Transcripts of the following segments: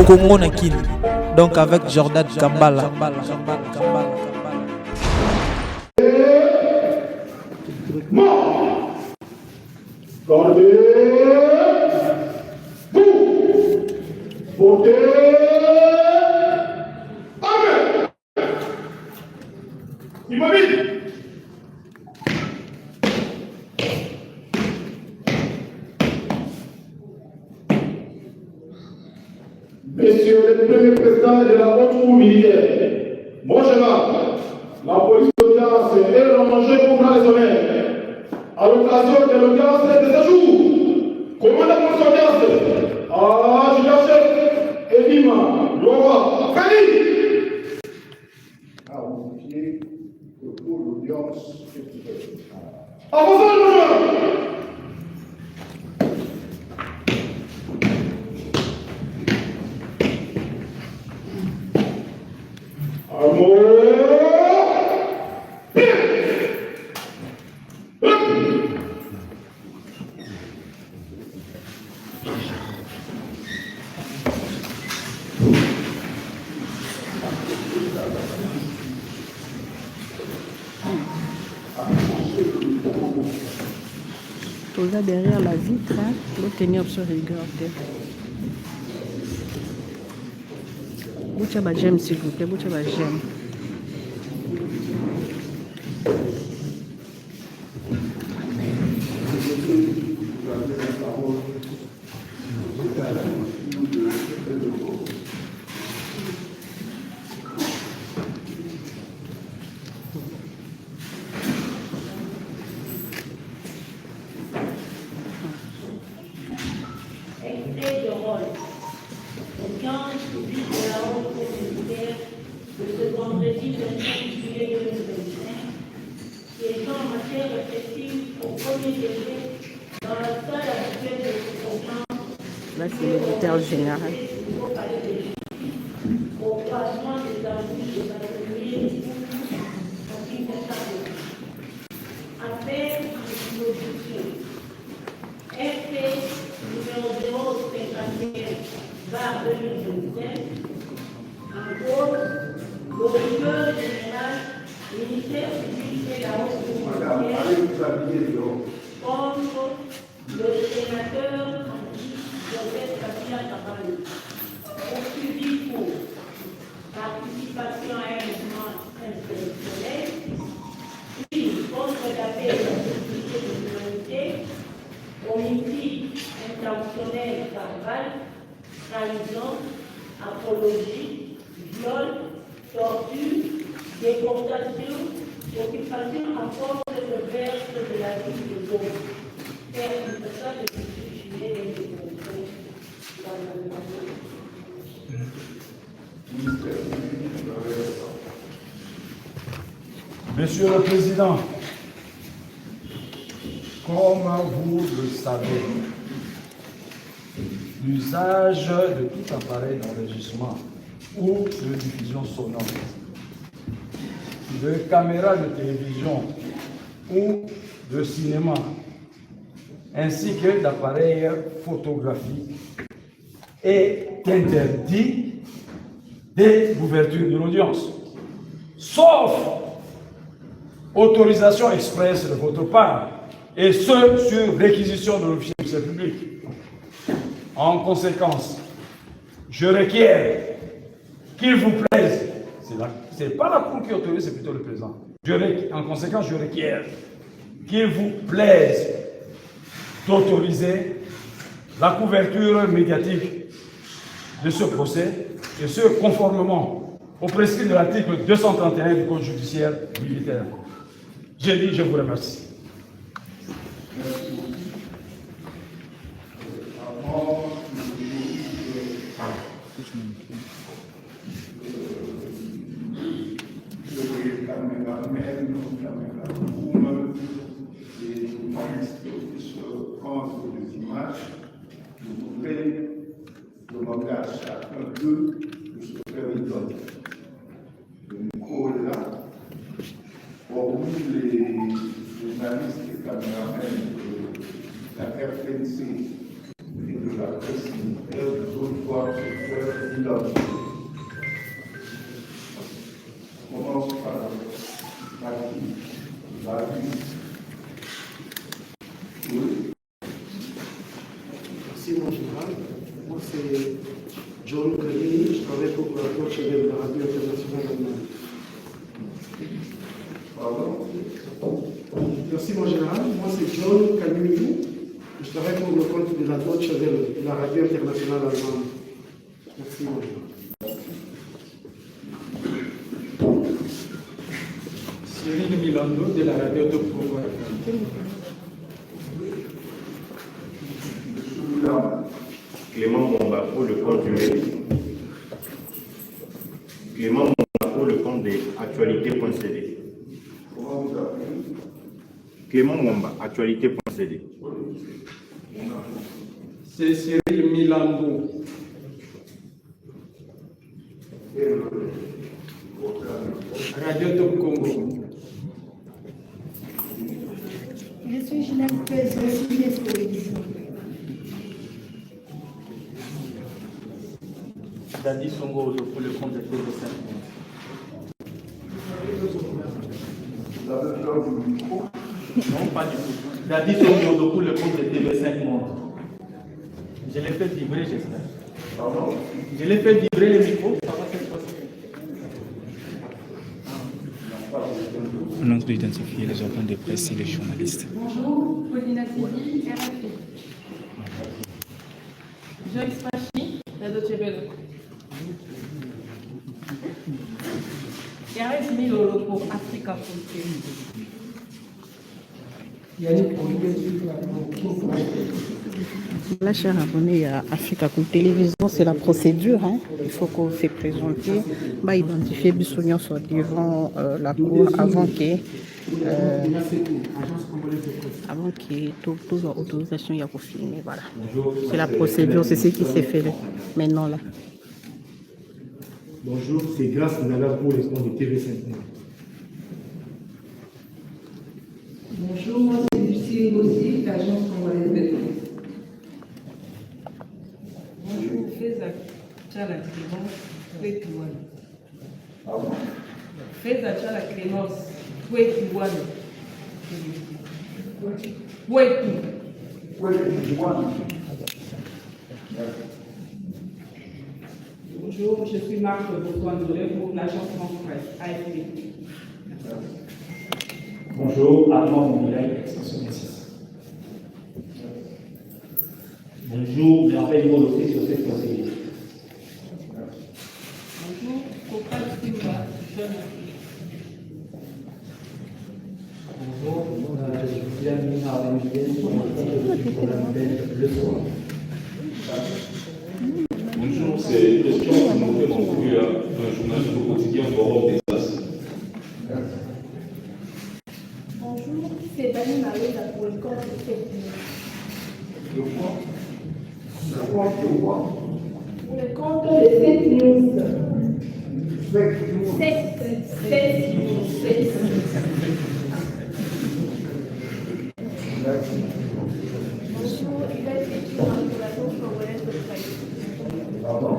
Congo Nakin. Donc avec Jordan Kambala. Gardez, vous, votez, Amen. Immobile. Messieurs les premiers présidents de la haute cour militaire, mon général, la police d'audience est rangée pour les honneurs. À l'occasion de l'audience de ce jour, commandant pour son audience, Judachef, Edima, Lora, Fali. À vous confier que pour l'audience est avancez le bonjour. Là derrière la vitre, hein, pour tenir sur regarder. Boucha ba j'aime s'il vous plaît, boucha ba j'aime. Là, c'est le directeur général. Trahison, apologie, viol, torture, déportation, occupation en force de verse de la vie de l'homme. Faire une personne de juger et de démontrer dans le Monsieur le Président, comme vous le savez, l'usage de tout appareil d'enregistrement ou de diffusion sonore, de caméras de télévision ou de cinéma, ainsi que d'appareils photographiques, est interdit dès l'ouverture de l'audience, sauf autorisation expresse de votre part, et ce sur réquisition de l'officier du service public. En conséquence, je requiers qu'il vous plaise, c'est pas la Cour qui autorise, c'est plutôt le président. En conséquence, je requiers qu'il vous plaise d'autoriser la couverture médiatique de ce procès, et ce conformément au prescrit de l'article 231 du Code judiciaire militaire. J'ai dit, je vous remercie. Je voudrais demander à chacun d'eux de se faire une donne. Le micro est là. Hormis les journalistes et caméramens de la RTNC et de la presse militaire de zone 3 secteur Milan. On commence par la vie. Oui. Merci, mon général. Moi, c'est John Kalini. Je travaille pour la Deutsche Welle, la radio internationale allemande. Pardon? Merci, mon général. Moi, c'est John Kalini. Je travaille pour le compte de la Deutsche Welle, la radio internationale allemande. Merci, mon général. Cyril Milando de la radio de Pouvoir. Clément Momba pour le compte du mérite. Clément Momba pour le compte des actualités.cd. Comment vous appelez? Clément Momba, actualité.cd. C'est Cyril Milando. Radio Top Congo. Je suis Ginette Pez, aussi d'expédition. Dadi Songo pour le compte de TV5. Vous avez peur du micro? Non, pas du tout. Dadi Songo pour le compte de TV5 Monde. Je l'ai fait vibrer, j'espère. Pardon? Je l'ai fait vibrer le micro. Ça va cette fois-ci. On entre d'identifier les organes de presse et les journalistes. Bonjour, Paulina Tibi, RFI. Joyce Pachi, la Deutsche Welle. Yarès Milolo pour Africa Fontaine. Là, chers abonnés à Africa Cool Télévision, c'est la procédure. Hein. Il faut qu'on se présente, identifier Bissognon soit devant la cour avant que toute autorisation y a pour filmer. Voilà. C'est la procédure, c'est ce qui s'est fait maintenant là. Bonjour, c'est Grâce Nala pour les comptes de TV5. Bonjour, moi c'est Lucie Rossi, l'agence congolaise de presse. Bonjour, Feza Tchala Clémence, Fouetouane. Feza Tchala Clémence, Fouetouane. Fouetouane. Bonjour, je suis Marc Bourgoin-Dolé pour l'agence France Presse, AFP. Bonjour, Armand Moulay, extension 26. Bonjour, je rappelle mon dossier sur cette procédure. Bonjour, Copa Silva, jeune. Bonjour, je suis Amina Ardenguiel pour la nouvelle Le Soir. Bonjour, c'est Christian qui nous fait contribuer à un journal au quotidien d'Europe des As. Bonjour, c'est Dani Marie pour le compte de cette Pour le compte de cette news. Bonjour, Yvette Echima pour l'agence congolaise de presse. Pardon?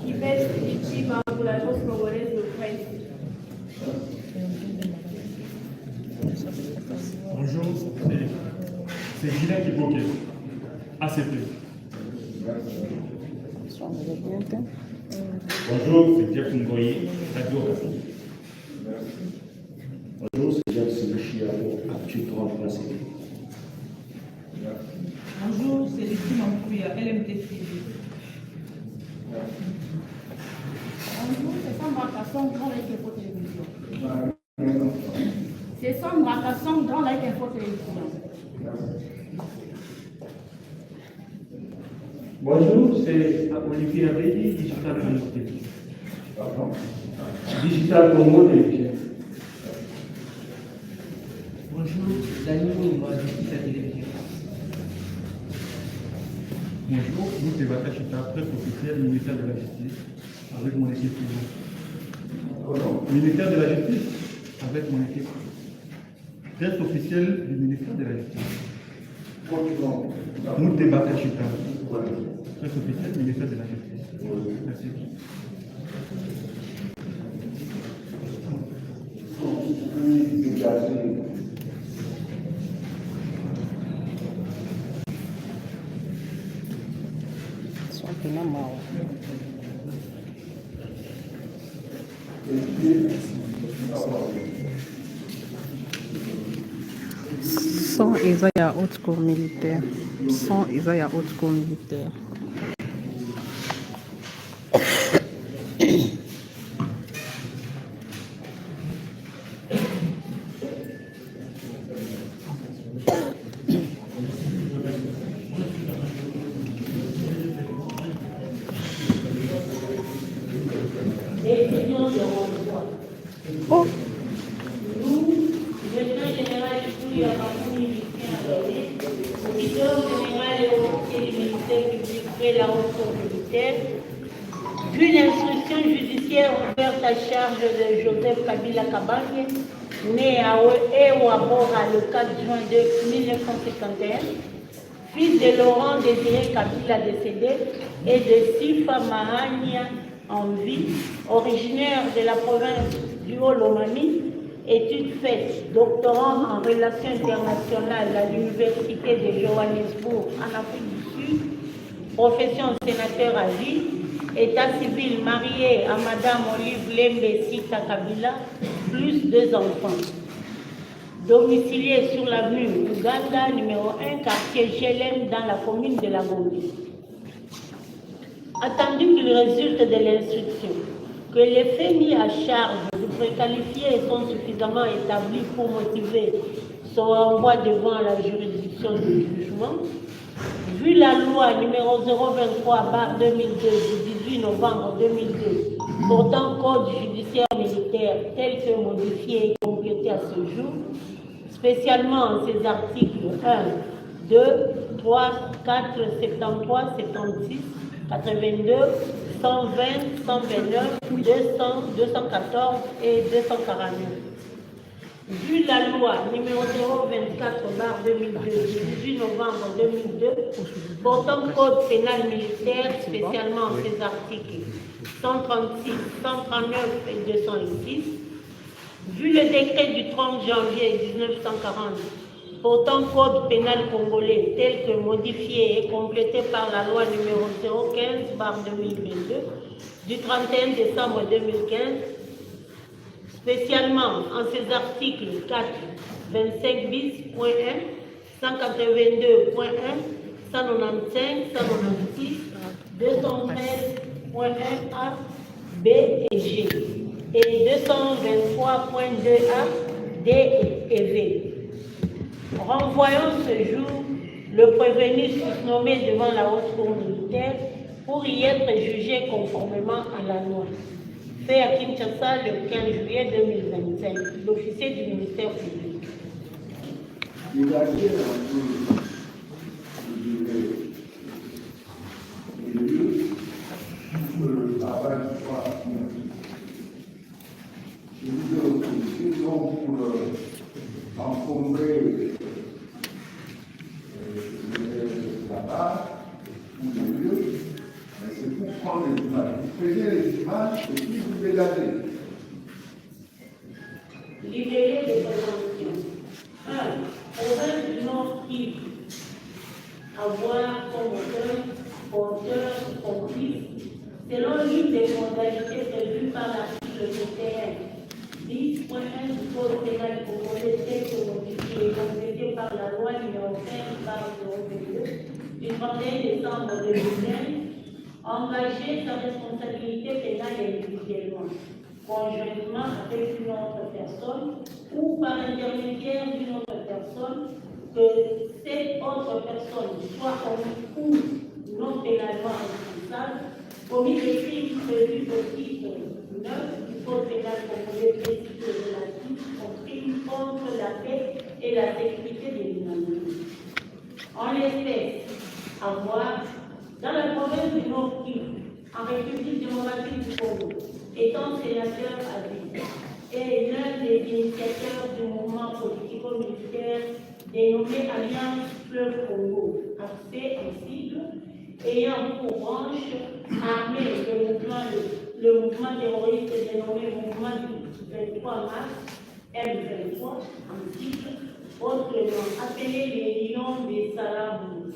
Yvette Echima pour l'agence congolaise de presse. Bonjour, c'est Guylain Kiboké, ACP. Bonjour, c'est Pierre Kungoyi, Radio Rafik. Bonjour, c'est Jacques Sémichia pour Actu 30.cd. Bonjour, c'est Lucie Mampouya, LMTC. Bonjour, c'est Sandra Kasson, Grand Lac Info Télévision. C'est Sandra Kasson, Grand Lac Info Télévision. Bonjour, c'est Olivier Abedi, Digital Congo Télévision. Digital Congo Télévision. Bonjour, Daniel Oumba, Digital Télévision. Bonjour, nous c'est Bakachita, presse officielle, ministère de la Justice, avec mon équipe. Ministère de la Justice, avec mon équipe. Presse officielle du ministère de la Justice. Nous c'est Bakachita. Presse officielle, ministère de la Justice. Merci. Sans Isaiah haute cour militaire. Sans Isaiah haute cour militaire. Oh. Nous, lieutenant général Kouya Mamouni, auditeur général et officier du ministère public près la haute cour militaire, vu l'instruction judiciaire ouverte à charge de Joseph Kabila Kabange, né à Ewabora le 4 juin 1951, fils de Laurent Désiré Kabila décédé et de Sifa Mahania en vie, originaire de la province du Haut-Lomami, études faites, doctorant en relations internationales à l'université de Johannesburg en Afrique du Sud, profession sénateur à vie, état civil marié à Madame Olive Lembe Sita Kabila, plus 2 enfants. Domicilié sur l'avenue Uganda, numéro 1, quartier Gelem, dans la commune de la Gombe. Attendu qu'il résulte de l'instruction que les faits mis à charge du préqualifié sont suffisamment établis pour motiver son renvoi devant la juridiction du jugement, vu la loi numéro 023/2002 du 18 novembre 2002 portant code judiciaire militaire tel que modifié et complété à ce jour, spécialement en ses articles 1, 2, 3, 4, 73, 76, 82, 120, 129, 200, 214 et 249. Vu la loi numéro 024/2002 du 18 novembre 2002 portant code pénal militaire, spécialement en ses articles 136, 139 et 206, vu le décret du 30 janvier 1940 portant code pénal congolais tel que modifié et complété par la loi numéro 015/2022 du 31 décembre 2015, spécialement en ses articles 4, 25 bis.1, 182.1, 195, 196, 213.1a, B et G, et 223.2a, D et V. Renvoyons ce jour le prévenu nommé devant la haute cour militaire pour y être jugé conformément à la loi. Fait à Kinshasa le 15 juillet 2025, l'officier du ministère public. Encombrer la barre ou le lieu, mais c'est pour prendre les images. Vous prenez les images et puis vous les gardez. Libéré des préventions. 1. Province du Nord Kivu. Avoir comme auteur, porteur, complice, selon l'une des modalités prévues par l'article 21. 10.1 du Code pénal congolais tel que modifié et complété par la loi numéro 15/2022 du 31 décembre 2015, engager sa responsabilité pénale individuellement, conjointement avec une autre personne ou par l'intermédiaire d'une autre personne, que cette autre personne soit commis ou non pénalement responsable, commis des crimes prévus au titre 9 du Code pénal congolais précisé relatif aux crimes contre la paix et la sécurité des l'humanité. En l'espèce, avoir, dans la province du Nord Kivu, en République démocratique du Congo, étant sénateur à vie, et l'un des initiateurs du mouvement politico-militaire dénommé Alliance Fleuve Congo, AFC en sigle, ayant pour branche armée le mouvement terroriste dénommé Mouvement du 23 mars, M23, en titre, autrement appelé les Lions des Salabous,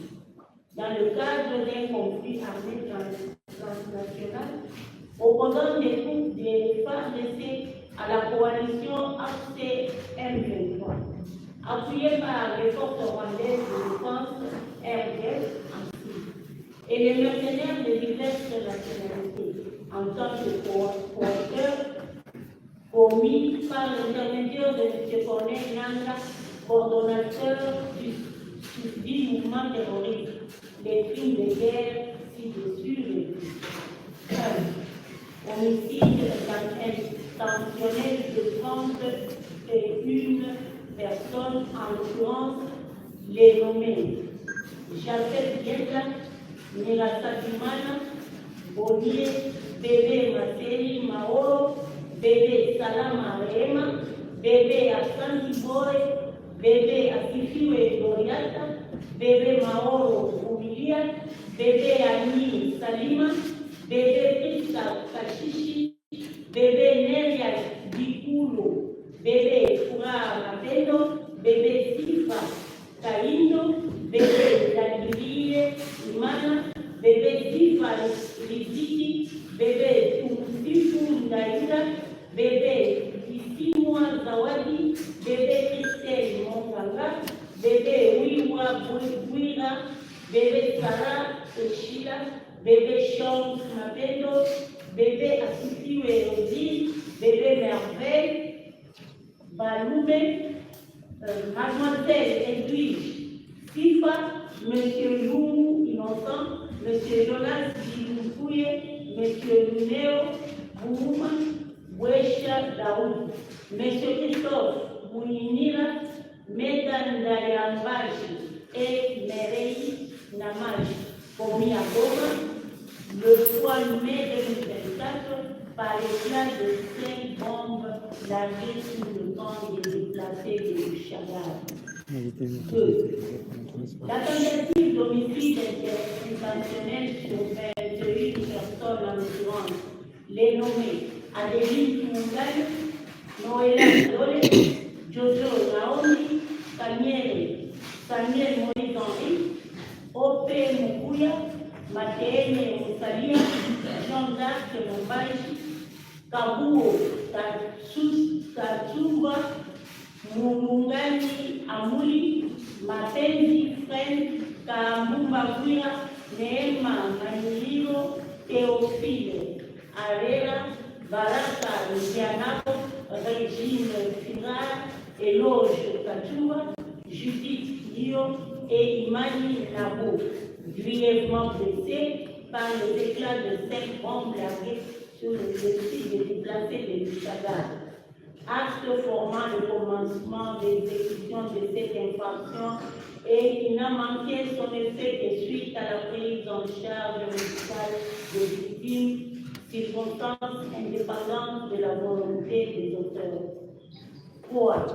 dans le cadre d'un conflit armé transnational, opposant des troupes des FARDC à la coalition AFC-M23, appuyée par les forces rwandaises de défense RDF et les mercenaires de diverses nationalités, en tant que coauteurs commis par l'intermédiaire de M. Corneille Nanga, coordonnateur du mouvement terroriste, les crimes de guerre ci-dessus. Homicide intentionnel de 31 personnes, en l'occurrence les nommés Jafet Bieta, Nirasatimana, Bonier, Bébé Materi Maoro, Bébé Salama Rema, Bébé Asante Boy, Bébé Asifiwe Doriata, Bébé Maoro Umilia, Bébé Ani Salima, Bébé Priska Kashishi, Bébé Neria Dikulo, Bébé Fura Mapendo, Bébé Sifa Kaindo, Bébé Danilie Imana, Bébé Sifa Riziki, Bébé Tumusifu Ndaida, Bébé Isimwa Zawadi, Bébé Christelle Monganga, Bébé Wiwa Bouira, Bébé Sarah Eshila, Bébé Chance Mapendo, Bébé Asifiwe Rodi, Bébé Merveille, Baloumé, Mademoiselle Edwige Sifa, Monsieur Loumou Innocent, Monsieur Jonas Diloufouye, Monsieur Luneo Bouma, Bouécha Daoud, Monsieur Christophe Mouinira, Medan Dayambaji et Merei Namaji, commis à Goma le 3 mai 2024 par l'éclat de 5 bombes larguées sous le camp des déplacés de Chagall. 2. La tentative d'homicide intentionnel sur 21 personnes, en l'occurrence les nommés Adeline Mungal, Noëlla Dole, Jojo Naomi, Samuel Moïse Henri, Ope Mukuya, Matene Musalia, Jean-Jacques Mombaji, Kabuo Katsumba, Mulungani Amuli, Mapenzi Fren, Kamumba Guya, Neema Maniliro, Théophile Arera, Baraka Lucianako, Régine Firar, Eloge Kachouba, Judith Dio et Imani Nabo, grièvement blessés par les éclats de 5 bombes larguées sur le site des déplacés de Chagall. Acte formant le commencement de l'exécution de cette infraction et il n'a manqué son effet que suite à la prise en charge médicale des victimes, circonstances indépendantes de la volonté des auteurs. 3.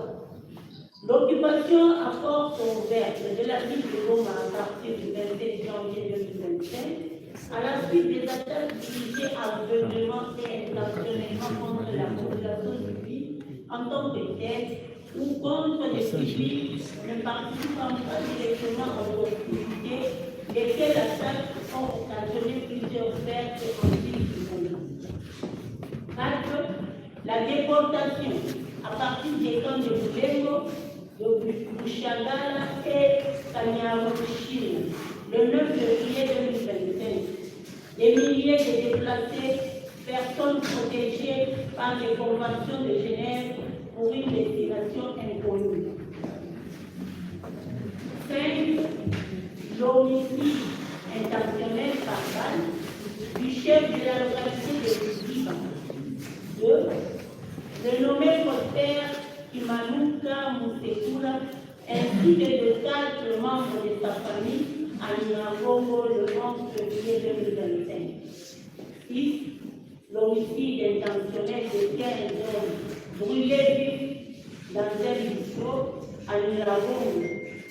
L'occupation à porte ouverte de la ville de Goma à partir du 27 janvier 2025, à la suite des attaques dirigées aveuglément et intentionnellement contre la population civile en tant que telle ou contre les civils ne participant pas directement aux hostilités, lesquelles attaques ont occasionné plusieurs pertes en ville du Goma. 4. La déportation à partir des camps de Boulengo, de Bouchagala et Kanyarochine, le 9 février 2025. Des milliers de déplacés, personnes protégées par les conventions de Genève pour une destination inconnue. 5. L'homicide intentionnel par balle du chef de la localité de Liban. 2. Le nommé Prosper Kimanuka Musekura, ainsi que de 4 membres de sa famille à Niragongo le 11 février 2025. 6. L'homicide intentionnel de 15 hommes brûlés vifs dans un bistrot à Niragongo,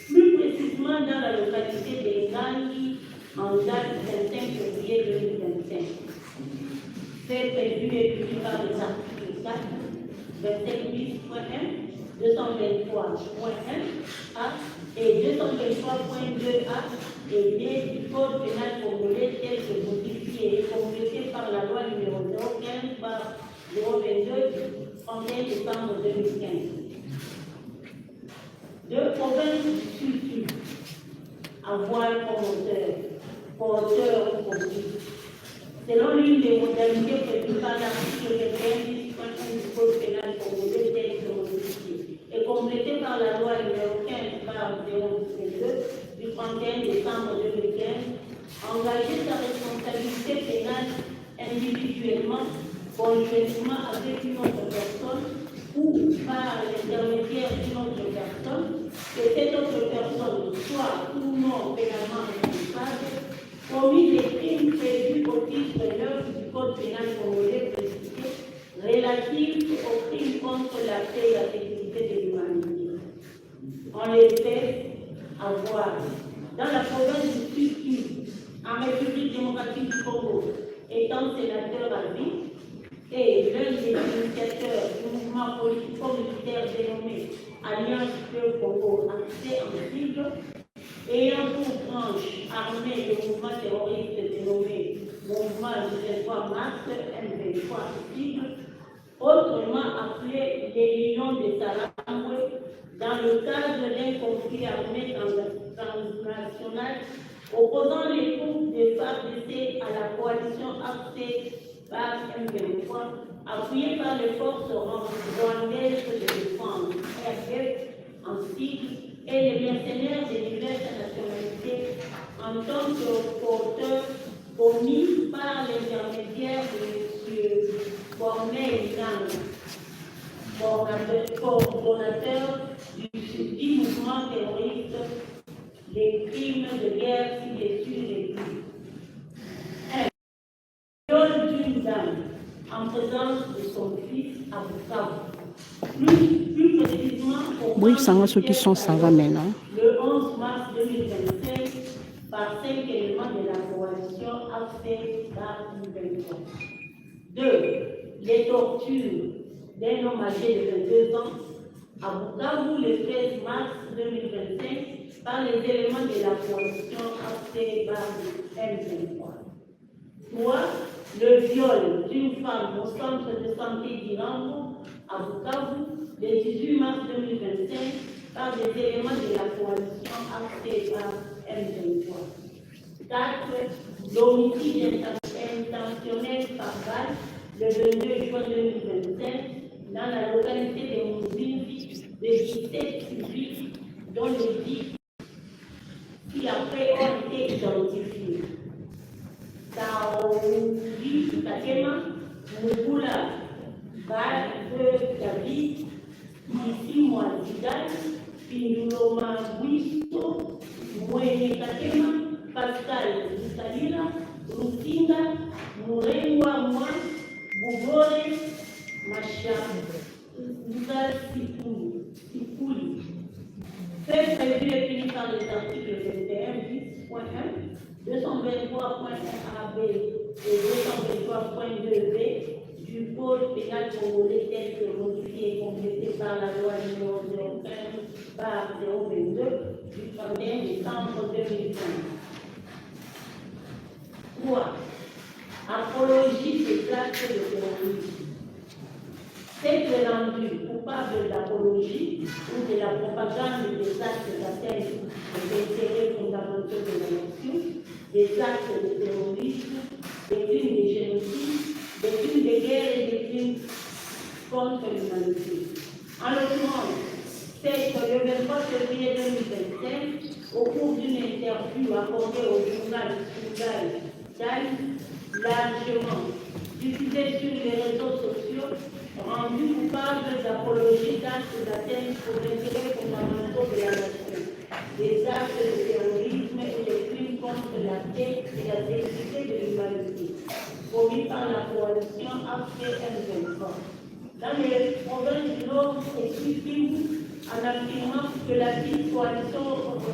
plus précisément dans la localité de Ngangi, en date 25 février 2025. Fait prévu et puni par les articles 4, 25 bis.1, 223.1 A et 223.2 A et B du Code pénal congolais tel que modifié et complété par la loi numéro 015/022 du 31 décembre 2015. De province du Sud, à voile promoteur, porteur ou conduite. Selon l'une des modalités prévues par l'article 90.1 du Code pénal congolais tel que modifié et complété par la loi numéro 15/022 du 31 décembre 2015, engager sa responsabilité pénale individuellement, conjointement avec une autre personne ou par l'intermédiaire d'une autre personne, que cette autre personne soit ou non pénalement responsable, commis des crimes prévus au titre 9 du Code pénal congolais précisé relatifs aux crimes contre la paix et la sécurité de l'humanité. En effet, à voir, dans la province du Sud, en République démocratique du Congo, étant sénateur à vie, et l'un des initiateurs du mouvement politico-militaire dénommé Alliance Fleuve Congo, accès en sigle, ayant pour branche armée le mouvement terroriste dénommé Mouvement du 23 mars, M23 sigle, autrement appelé les Lions de Salamwe, dans le cadre d'un conflit armé transnational opposant les troupes de FARDC à la coalition AFC par M23, appuyée par les forces rwandaises de défense, RDF en sigle, et les mercenaires de diverses nationalités en tant que porteurs commis par l'intermédiaire de M. Corneille Nanga, coordonnateur du mouvement terroriste, les crimes de guerre ci-dessus les plus. Viol d'une dame en présence de son fils à Bukavu. Plus précisément, Oui, ça va, ceux qui sont ça va maintenant. le 11 mars 2025, par 5 éléments de la coalition AFC-2023. 2. Les tortures d'un homme âgé de 22 ans à Bukavu le 13 mars 2025 par les éléments de la coalition AFC-2023. 3. Le viol d'une femme au centre de santé d'Irango à Bukavu le 18 mars 2025 par des éléments de la coalition AFC-2023. 4. L'homicide intentionnel par balle le 22 juin 2025 dans la localité de Mouzimbi de 17 civils dont les 10 qui après ont été identifiés. Taouri Takema, Mugula Bade David, Isi Mouazidal, Pinduloma Wisto, Mwene Takema, Pascal Salila, Rutinga, Murengwa Mwa, Bugore, Macha, Ngal Sikuli. Fait prévu et fini par les articles 21, 10.1, 223.1 AB et 223.2 B du Code pénal congolais tel que modifié et complété par la loi numéro 015/022 du 31 décembre 2015. 3. Apologie des actes de terrorisme. C'est rendu coupable d'apologie ou de la propagande des actes d'atteinte aux intérêts fondamentaux de la nation, des actes de terrorisme, des crimes de génocide, des crimes de guerre et des crimes contre l'humanité. En l'occurrence, c'est que le 23 février 2025, au cours d'une interview accordée au journal Sungai Times, largement diffusé sur les réseaux sociaux, rendu coupable d'apologie d'actes d'atteinte aux intérêts fondamentaux de la nation, des actes de terrorisme et des crimes contre la paix et la sécurité de l'humanité, commis par la coalition AFC-M23. Dans les provinces du Nord et Sud-Kivu, en affirmant que la petite coalition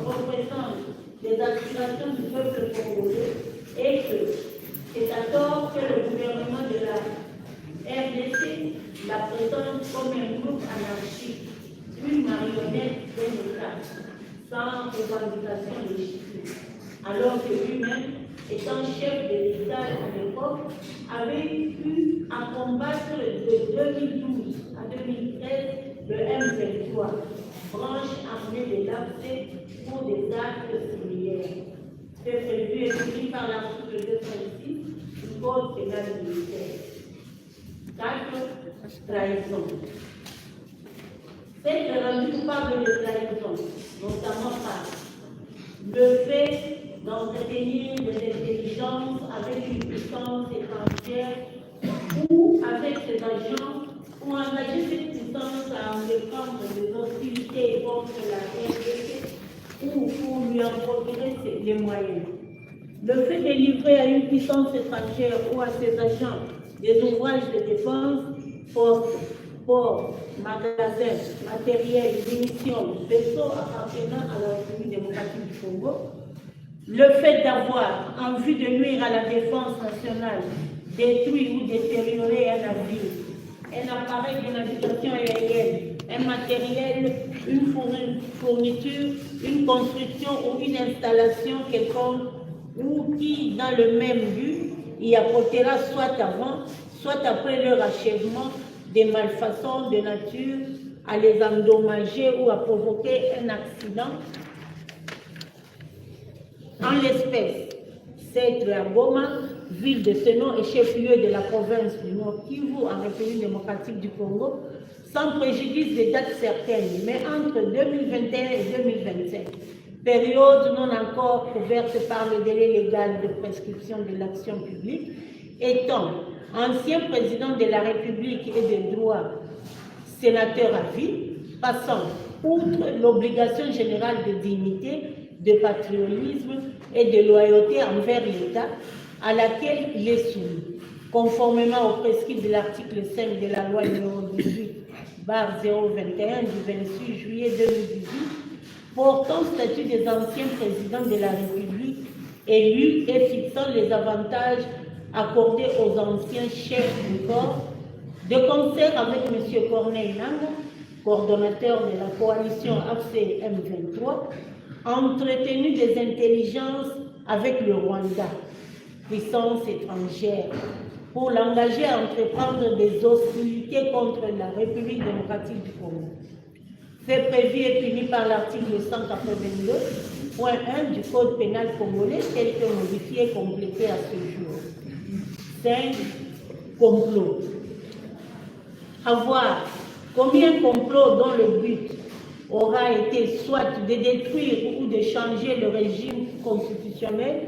représente les aspirations du peuple congolais, marionnette d'un État, sans revendication légitime, alors que lui-même, étant chef de l'État à l'époque, avait eu à combattre de 2012 à 2013 le M23, branche armée de l'AFC, pour des actes similaires. C'est prévu et puni par l'article 206 du Code pénal militaire. 4. Trahison. C'est rendu coupable de trahison, notamment par le fait d'entretenir des intelligences avec une puissance étrangère ou avec ses agents pour engager cette puissance à entreprendre des hostilités contre la RDC ou pour lui en procurer les moyens. Le fait de livrer à une puissance étrangère ou à ses agents des ouvrages de défense, ports, magasins, matériel, munitions, vaisseaux appartenant à la République démocratique du Congo, le fait d'avoir, en vue de nuire à la défense nationale, détruit ou détérioré un navire, un appareil de navigation aérienne, un matériel, une fourniture, une construction ou une installation quelconque, ou qui, dans le même but, y apportera soit avant, soit après leur achèvement, des malfaçons de nature à les endommager ou à provoquer un accident. En l'espèce, c'est à Goma, ville de ce nom et chef-lieu de la province du Nord Kivu en République démocratique du Congo, sans préjudice des dates certaines, mais entre 2021 et 2025, période non encore couverte par le délai légal de prescription de l'action publique, étant ancien président de la République et de droit, sénateur à vie, passant outre l'obligation générale de dignité, de patriotisme et de loyauté envers l'État, à laquelle il est soumis, conformément aux prescrits de l'article 5 de la loi n° 18/021 du 26 juillet 2018, portant statut des anciens présidents de la République élus et fixant les avantages accordés aux anciens chefs du corps, de concert avec M. Corneille Nangaa, coordonnateur de la coalition AFC M23, entretenu des intelligences avec le Rwanda, puissance étrangère, pour l'engager à entreprendre des hostilités contre la République démocratique du Congo. Fait prévu et puni par l'article 182.1 du Code pénal congolais, tel que modifié et complété à ce jour. 5. Complot. Avoir commis un complot dont le but aura été soit de détruire ou de changer le régime constitutionnel,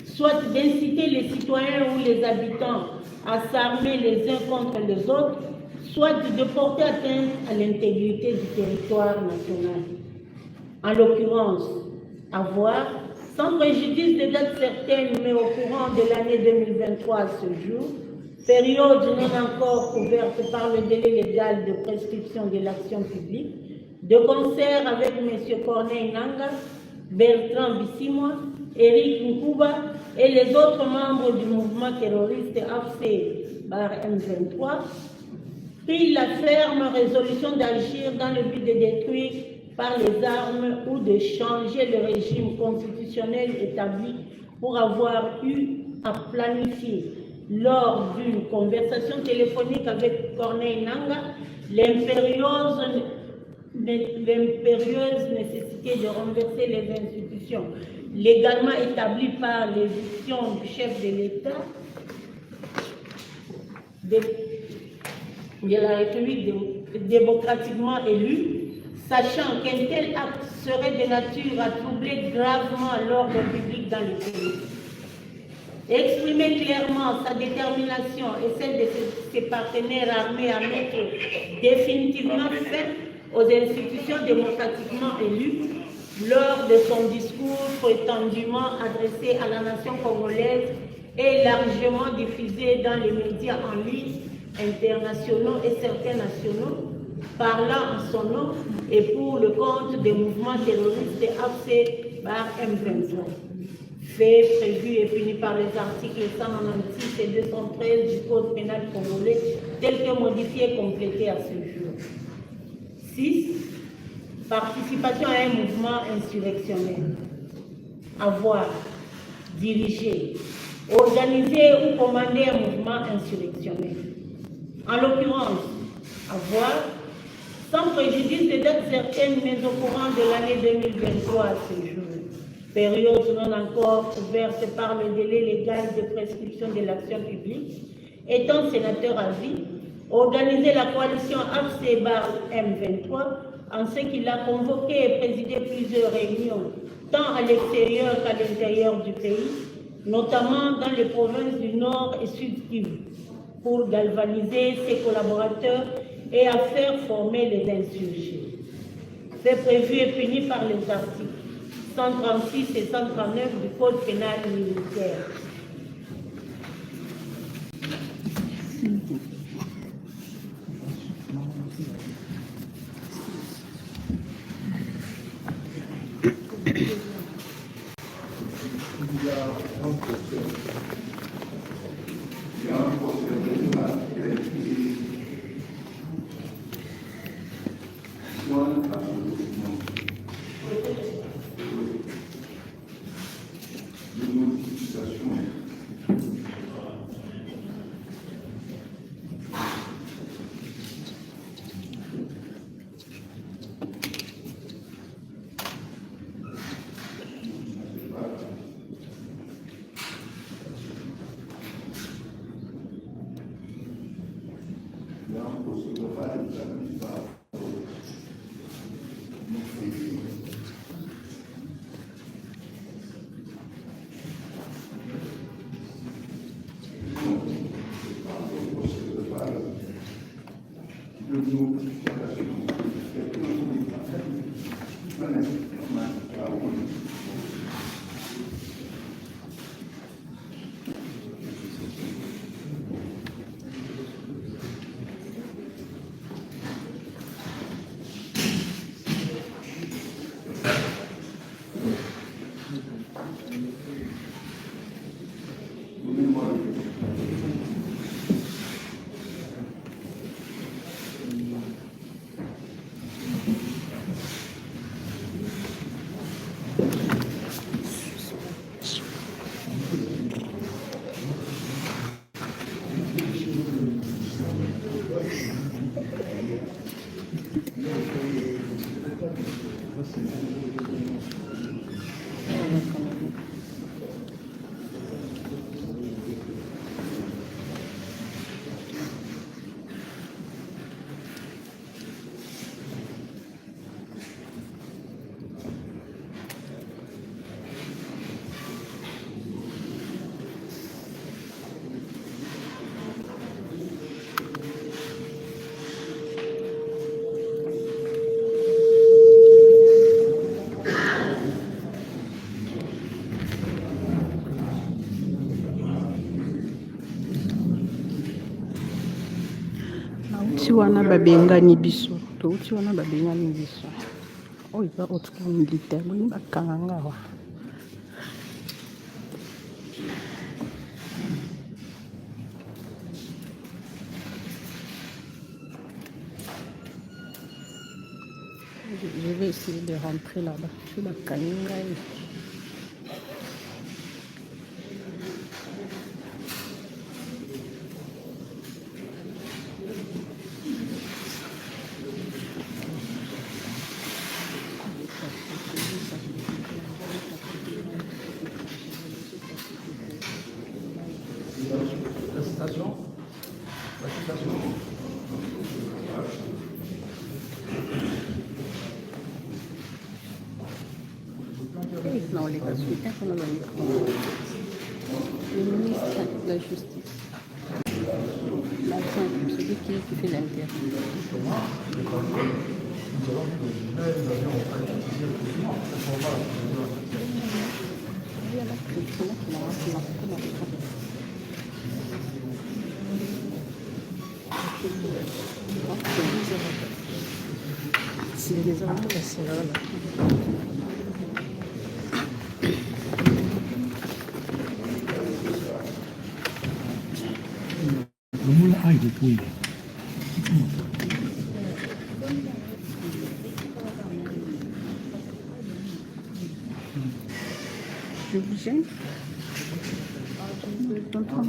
soit d'inciter les citoyens ou les habitants à s'armer les uns contre les autres, soit de porter atteinte à l'intégrité du territoire national. En l'occurrence, avoir, sans préjudice de dates certaines, mais au courant de l'année 2023 à ce jour, période non encore couverte par le délai légal de prescription de l'action publique, de concert avec M. Corneille Nangaa, Bertrand Bisimwa, Éric Nkuba et les autres membres du mouvement terroriste AFC/M23, prit la ferme résolution d'agir dans le but de détruire par les armes ou de changer le régime constitutionnel établi pour avoir eu à planifier lors d'une conversation téléphonique avec Corneille Nangaa l'impérieuse nécessité de renverser les institutions légalement établies par l'élection du chef de l'État de la République démocratiquement élue, sachant qu'un tel acte serait de nature à troubler gravement l'ordre public dans le pays. Exprimer clairement sa détermination et celle de ses partenaires armés à mettre définitivement fin aux institutions démocratiquement élues lors de son discours prétendument adressé à la nation congolaise et largement diffusé dans les médias en ligne internationaux et certains nationaux, parlant en son nom et pour le compte des mouvements terroristes AFC/M23. Fait prévu et puni par les articles 196 et 213 du Code pénal congolais, tel que modifié et complété à ce jour. 6. participation à un mouvement insurrectionnel, avoir, diriger, organiser ou commander un mouvement insurrectionnel. En l'occurrence, avoir, sans préjudice de dates certaines, mais au courant de l'année 2023 à ce jour, période non encore ouverte par le délai légal de prescription de l'action publique, étant sénateur à vie, organiser la coalition AFC-M23 en ce qu'il a convoqué et présidé plusieurs réunions, tant à l'extérieur qu'à l'intérieur du pays, notamment dans les provinces du Nord et Sud Kivu, pour galvaniser ses collaborateurs et à faire former les insurgés. C'est prévu et puni par les articles 136 et 139 du Code pénal militaire. wana babengani biso touti wana babengani biso oyo eza otuka militaire boni bakanganga awa je vais essayer de rentrer là-bas je bakangi ngai Non, les consultants qu'on a le ministre de la Justice, l'absent, celui qui fait l'interview. C'est des enfants, c'est là. Jeune. Tonton,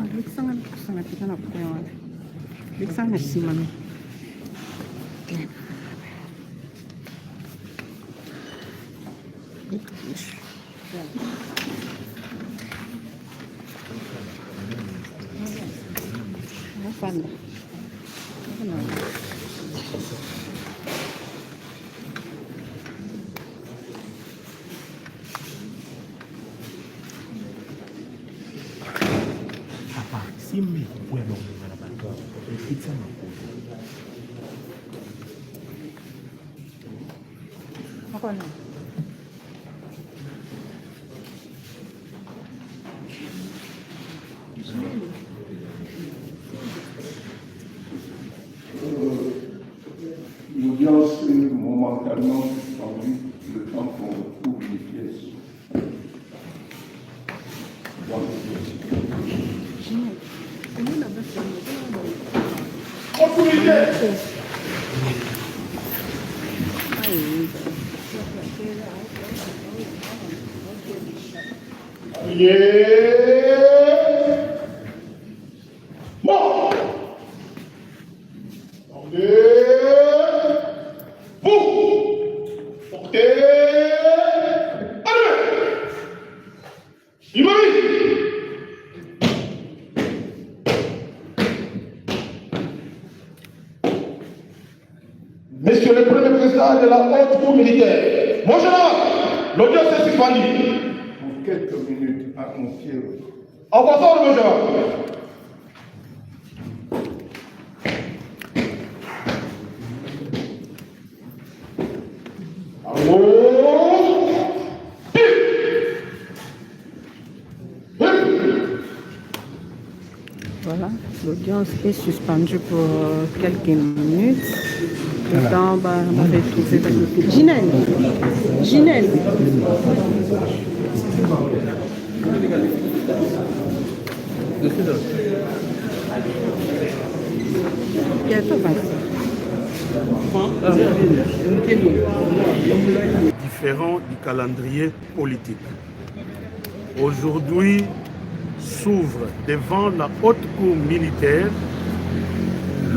L'audience est momentanément suspendue le temps qu'on retrouve les pièces. Monsieur le Premier Président de la Haute Cour militaire, mon général, l'audience est suspendue. Pour quelques minutes, annonciez. En passant, mon général. Voilà, l'audience est suspendue pour quelques minutes. Le temps va retrouver. Ginelle, Ginelle. Différent du calendrier politique. Aujourd'hui s'ouvre devant la haute cour militaire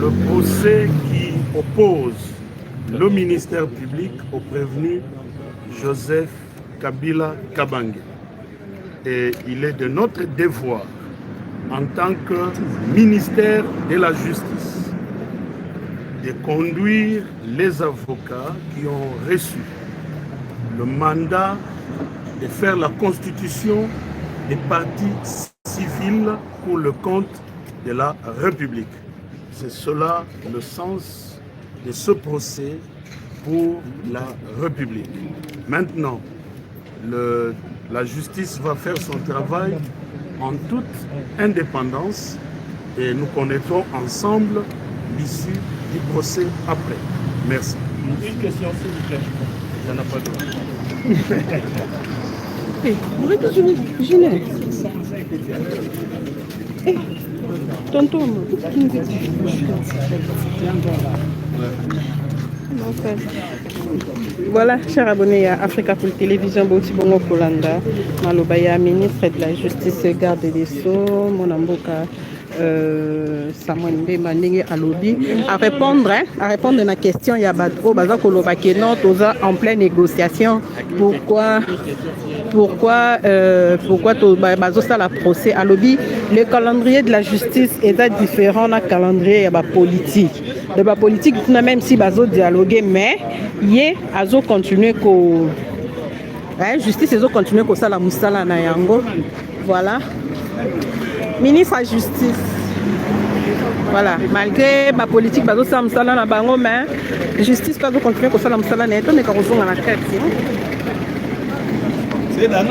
le procès qui oppose le ministère public au prévenu Joseph Kabila Kabange. Et il est de notre devoir en tant que ministère de la Justice de conduire les avocats qui ont reçu le mandat de faire la constitution des partis civils pour le compte de la République. C'est cela le sens de ce procès pour la République. Maintenant, la justice va faire son travail en toute indépendance et nous connaîtrons ensemble l'issue du procès après. Merci. Une question, s'il vous plaît. Ça n'a pas de Ginette. Tonton. Voilà, chers abonnés à Africa Full Télévision, Bouti Bongo Kolanda, Malobaya, ministre de la Justice, garde des Sceaux, Monamboka, Samuel Mbemba Ndenge Alobi, à répondre à la question, il y a Badro, Bazako Lobakeno, Toza en pleine négociation. Pourquoi Bazosa la procès Alobi, le calendrier de la justice est différent du calendrier politique. De la politique, même si Bazo dialoguer, mais il a continué ko justice, ils ont continué ko sala musala na yango. Voilà. Ministre de la Justice. Voilà, malgré ma politique, Bazo sala musala na bango, mais justice Bazo continuer ko sala musala na eto ne ka kozonga na tête. C'est dans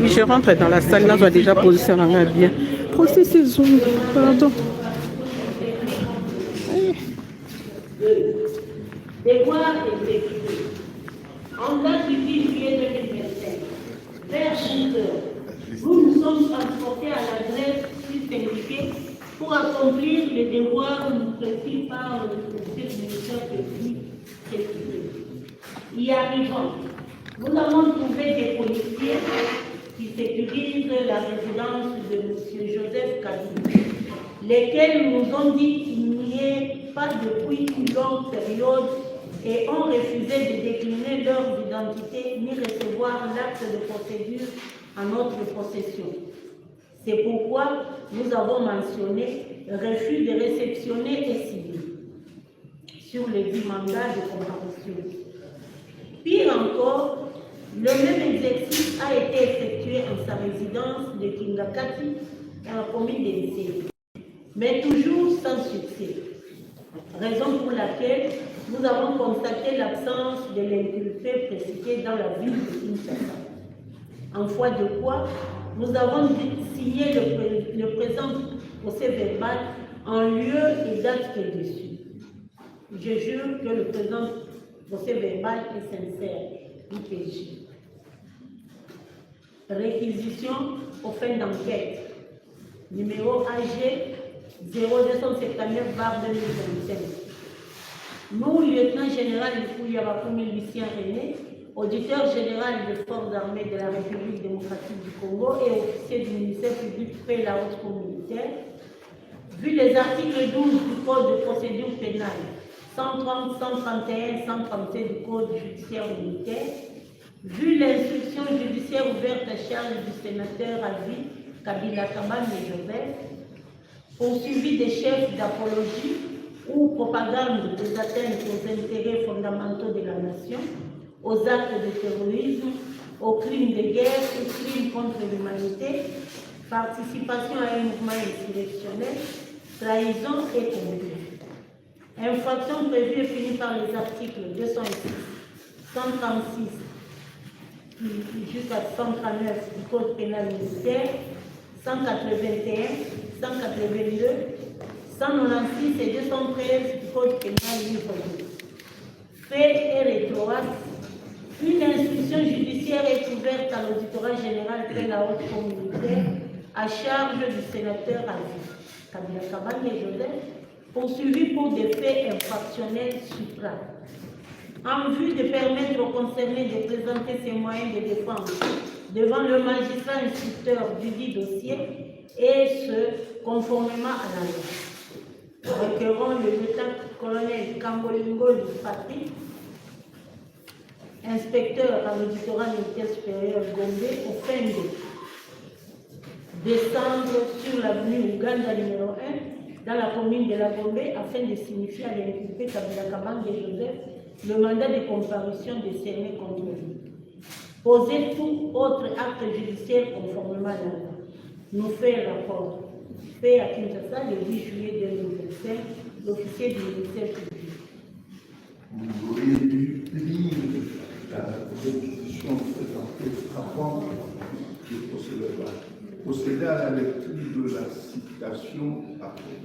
je rentre dans la salle, là, je dois déjà positionner bien. Processus zoom, pardon. Devoir exécuté. En date du 10 juillet 2025, vers 11h, nous nous sommes transportés à l'adresse indiquée pour accomplir les devoirs prescrits par le ministère public. Il y a Nous avons trouvé des policiers qui sécurisent la résidence de M. Joseph Kabila, lesquels nous ont dit qu'il n'y ait pas depuis une longue période et ont refusé de décliner leur identité ni recevoir l'acte de procédure en notre possession. C'est pourquoi nous avons mentionné refus de réceptionner et signer sur les 10 mandats de comparution. Pire encore, le même exercice a été effectué en sa résidence de Kingakati dans la commune de Nsé, mais toujours sans succès. Raison pour laquelle nous avons constaté l'absence de l'inculpé précité dans la ville de Kinshasa. En foi de quoi, nous avons signé le présent procès verbal en lieu et date ci-dessus. Je jure que le présent procès verbal est sincère, IPJ. Réquisition aux fins d'enquête. Numéro AG 0279/2025. Nous, lieutenant général Ikouya Bakoumi Lucien René, auditeur général des forces armées de la République démocratique du Congo et officier du ministère public près la haute communautaire, vu les articles 12 du Code de procédure pénale, 130, 131, 137 du Code judiciaire militaire, vu l'instruction judiciaire ouverte à charge du sénateur à vie Kabila Kabamé Joseph, poursuivi des chefs d'apologie ou propagande des atteintes aux intérêts fondamentaux de la nation, aux actes de terrorisme, aux crimes de guerre, aux crimes contre l'humanité, participation à un mouvement insurrectionnel, trahison et complot. Infraction prévue et finie par les articles 206, 136 jusqu'à 139 du Code pénal militaire, 181, 182, 196 et 213 du Code pénal livre 2. Fait et rétroacte, une instruction judiciaire est ouverte à l'auditorat général de la haute communautaire à charge du sénateur Kabila Kabamé Joseph, poursuivi pour des faits infractionnels supra, en vue de permettre aux concernés de présenter ses moyens de défense devant le magistrat instructeur du dit dossier et ce, conformément à la loi. Requérant le lieutenant-colonel Kambolingo Patrick, inspecteur à l'auditorat militaire supérieur Gombe, au fin de descendre sur l'avenue Ouganda numéro 1 dans la commune de la Gombe afin de signifier à l'inculpé Kabila Kabamé Joseph le mandat de comparution décerné contre lui. Poser tout autre acte judiciaire conformément à la loi. Nous fait rapport. Fait à Kinshasa le 10 juillet 2025, l'officier du ministère public. Vous auriez dû lire la réquisition présentée avant le procès verbal. Procéder à la lecture de la citation après.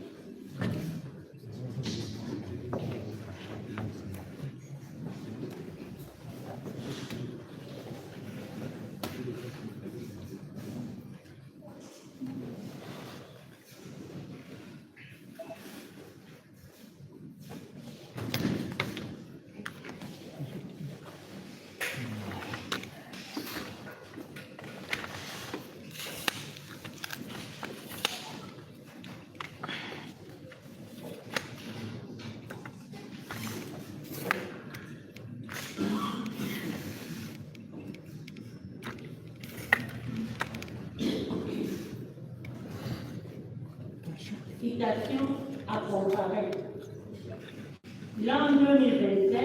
Citation à comparer. L'an 2025,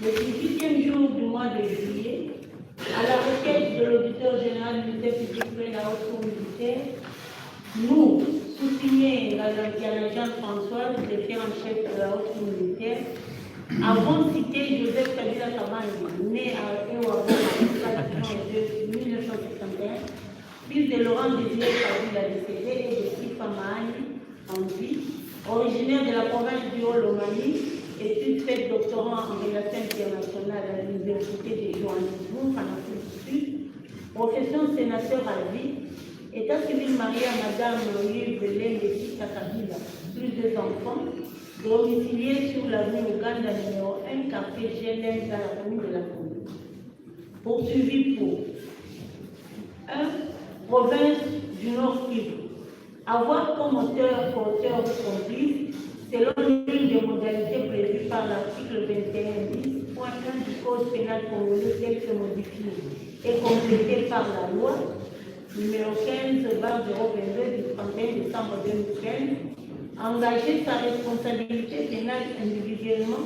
le 18e jour du mois de juillet, à la requête de l'auditeur général du ministère public de la haute communauté, nous, sous-signés l'agent François, secrétaire en chef de la haute communauté, avons cité Joseph Kabila Kabamé, né à Ewabo, le 4 juin 1961, fils de Laurent Désiré Kabila décédé et de Sifa Mahani en vie, originaire de la province du Haut-Lomami, études faites doctorant en relations internationales à l'université de Johannesburg en Afrique du Sud, profession sénateur à vie, état civil marié à Madame Louise Belén Letita Kabila, plus de 2 enfants, domicilié sur l'avenue Ouganda numéro 1, quartier Gélène dans la commune de la Congo. poursuivi pour 1. Province du Nord Kivu. Avoir comme auteur complice, selon l'une des modalités prévues par l'article 21.10.1 du Code pénal congolais tel que modifié et complété par la loi numéro 15/022 du 31 décembre 2015, engager sa responsabilité pénale individuellement,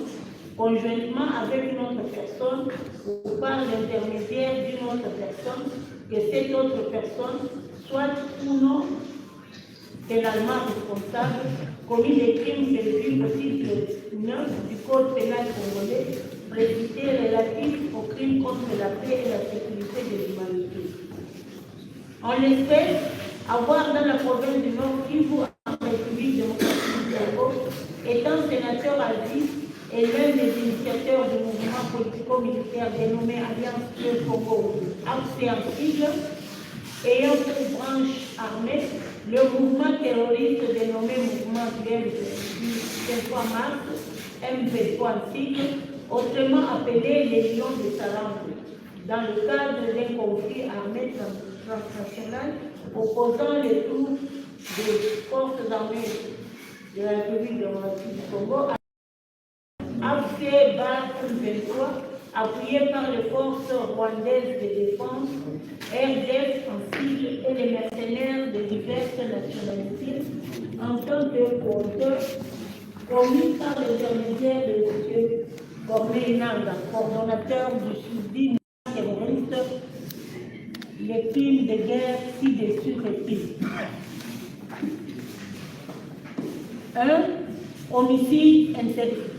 conjointement avec une autre personne ou par l'intermédiaire d'une autre personne, que cette autre personne soit ou non pénalement responsable, commis des crimes prévus au titre 9 du Code pénal congolais, précisé relatif aux crimes contre la paix et la sécurité de l'humanité. En l'espèce, avoir dans la province du Nord Kivu, en République démocratique du Congo, étant sénateur à vie et l'un des initiateurs du mouvement politico-militaire dénommé Alliance Fleuve Congo, AFC en sigle, ayant pour branche armée le mouvement terroriste dénommé Mouvement Guerre du 23 mars, MV3 en sigle, autrement appelé les Lions de Sarambo, dans le cadre d'un conflit armé transnational opposant les troupes des forces armées de la République démocratique du Congo AFC-23, appuyé par les forces rwandaises de défense, RDF en sigle, et les mercenaires de diverses nationalités, en tant que compteur, commis par l'intermédiaire de M. Corneille Nanga, coordonnateur du suivi terroriste, les crimes de guerre ci-dessus répétés. 1. Homicide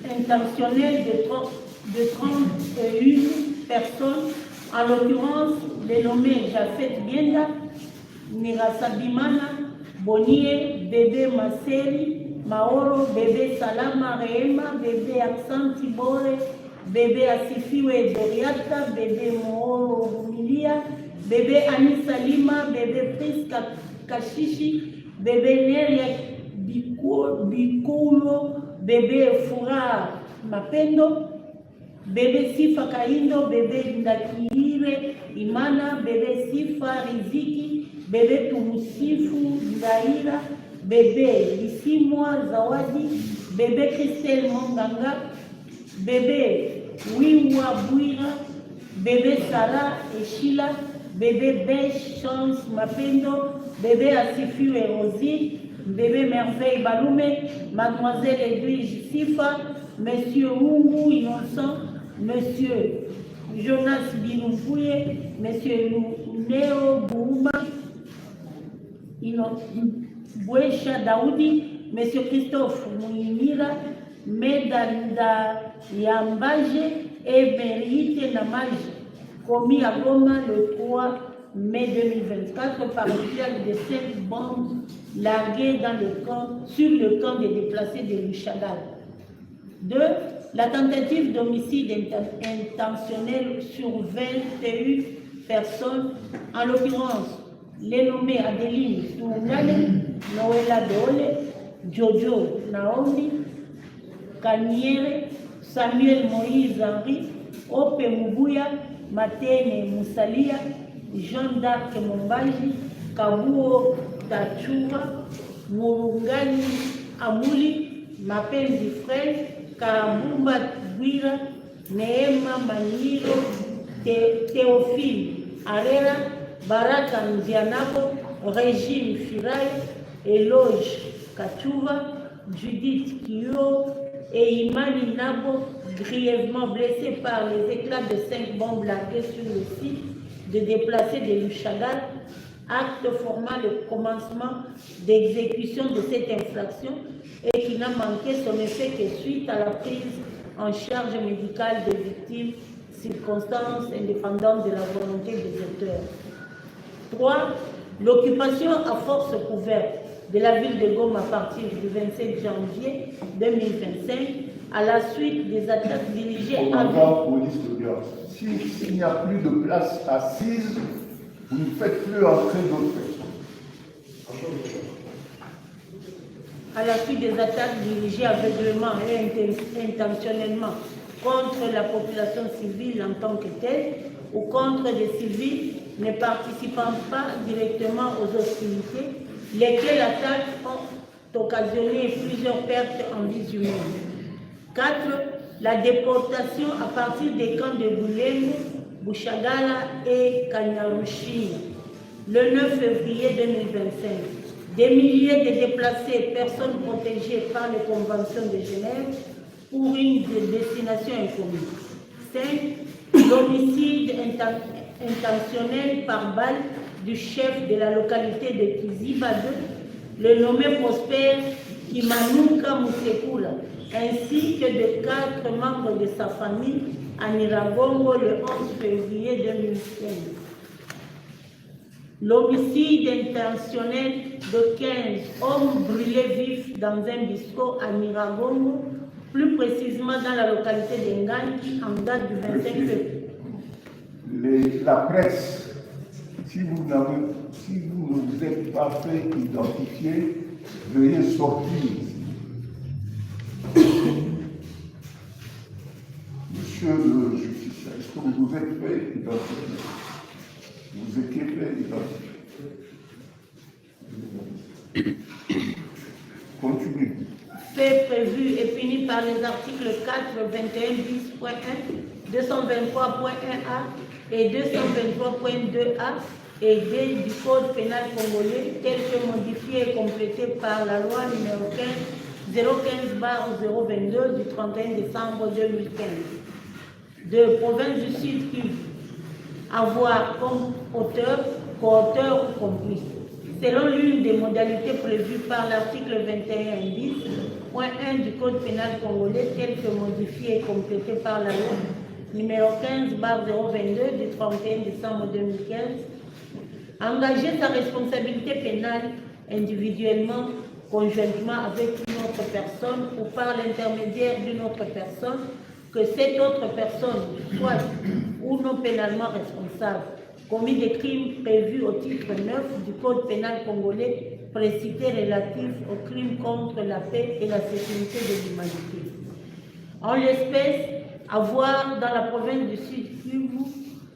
intentionnel de 31 personnes, en l'occurrence les nommés Jafet Bienda, Nirasabimana, Bonier, Bébé Masseri, Maoro, Bébé Salama Rehema, Bébé Aksan Tibore, Bébé Asifiwe Doriata, Bébé Mooro Rumilia, Bébé Anissa Lima, Bébé Priska Kashishi, Bébé Nelia Bikulo, Bébé Fura Mapendo, Bébé Sifa Kaindo, Bébé Ndakihire Imana, Bébé Sifa Riziki, Bébé Tumusifu Ndaira, Bébé Lisimwa Zawadi, Bébé Christelle Monganga, Bébé Wiwa Bouira, Bébé Sarah Eshila, Bébé Besh Chance Mapendo, Bébé Asifu Erosi, Bébé Merveille Balume, Mademoiselle Edwige Sifa, Monsieur Mungu Innocent, Monsieur Jonas Binufuye, Monsieur Neo Bouma, Bouécha Daoudi, Monsieur Christophe Mouimira, Medanda Yambaje et Mérite Namaji, commis à Goma le 3 mai 2024 par l'usage de 5 bombes larguées sur le camp des déplacés de Luchagal. 2. La tentative d'homicide intentionnel sur 21 personnes, en l'occurrence les nommés Adeline Tournale, Noëlla Dole, Jojo Naomi, Kaniere, Samuel Moïse Henry, Ope Mubuya, Matene Moussalia, Jean d'Arc Mombaji, Kabuo Tachura, Murungani Amuli, Mapenzi Frère, Karabumba Gwira, Neema Maniro, Théophile Arera, Baraka Ndianako, Régine Firai, Eloge Kachuva, Judith Kio et Imani Nabo, grièvement blessés par les éclats de 5 bombes larguées sur le site de déplacés de Luchagal, acte formant le commencement d'exécution de cette infraction et qui n'a manqué son effet que suite à la prise en charge médicale des victimes, circonstances indépendantes de la volonté des auteurs. 3. L'occupation à force couverte de la ville de Goma à partir du 27 janvier 2025 à la suite des attaques dirigées à... police de Gare. S'il n'y a plus de place assise, vous ne faites plus entrer d'autres personnes. À la suite des attaques dirigées aveuglément et intentionnellement contre la population civile en tant que telle, ou contre des civils ne participant pas directement aux hostilités, lesquelles attaques ont occasionné plusieurs pertes en vies humaines. 4. La déportation à partir des camps de Bulengo, Bushagala et Kanyarushina, le 9 février 2025. Des milliers de déplacés, personnes protégées par les conventions de Genève, pour une destination inconnue. 5. L'homicide intentionnel par balle du chef de la localité de Kizibade, le nommé Prosper Kimanuka Musekula, ainsi que de 4 membres de sa famille à Niragongo le 11 février 2015. L'homicide intentionnel de 15 hommes brûlés vifs dans un bistrot à Niragongo, plus précisément dans la localité d'Enganji, en date du 25 février. La presse, si vous ne vous êtes pas fait identifier, veuillez sortir. Monsieur le justicier, est-ce que vous vous êtes fait identifier? Vous étiez fait identifier. Continue. Fait prévu et fini par les articles 4, 21, 10.1, 223.1a et 223.2a et D du Code pénal congolais, tel que modifié et complété par la loi numéro 015/022 du 31 décembre 2015. De province du Sud Kivu, avoir comme auteur, co-auteur ou complice, selon l'une des modalités prévues par l'article 21.10.1 du Code pénal congolais, tel que modifié et complété par la loi numéro 15/022 du 31 décembre 2015, engager sa responsabilité pénale individuellement, conjointement avec une autre personne ou par l'intermédiaire d'une autre personne, que cette autre personne soit ou non pénalement responsable, commis des crimes prévus au titre 9 du Code pénal congolais précité relatif aux crimes contre la paix et la sécurité de l'humanité. En l'espèce, avoir dans la province du Sud Kivu,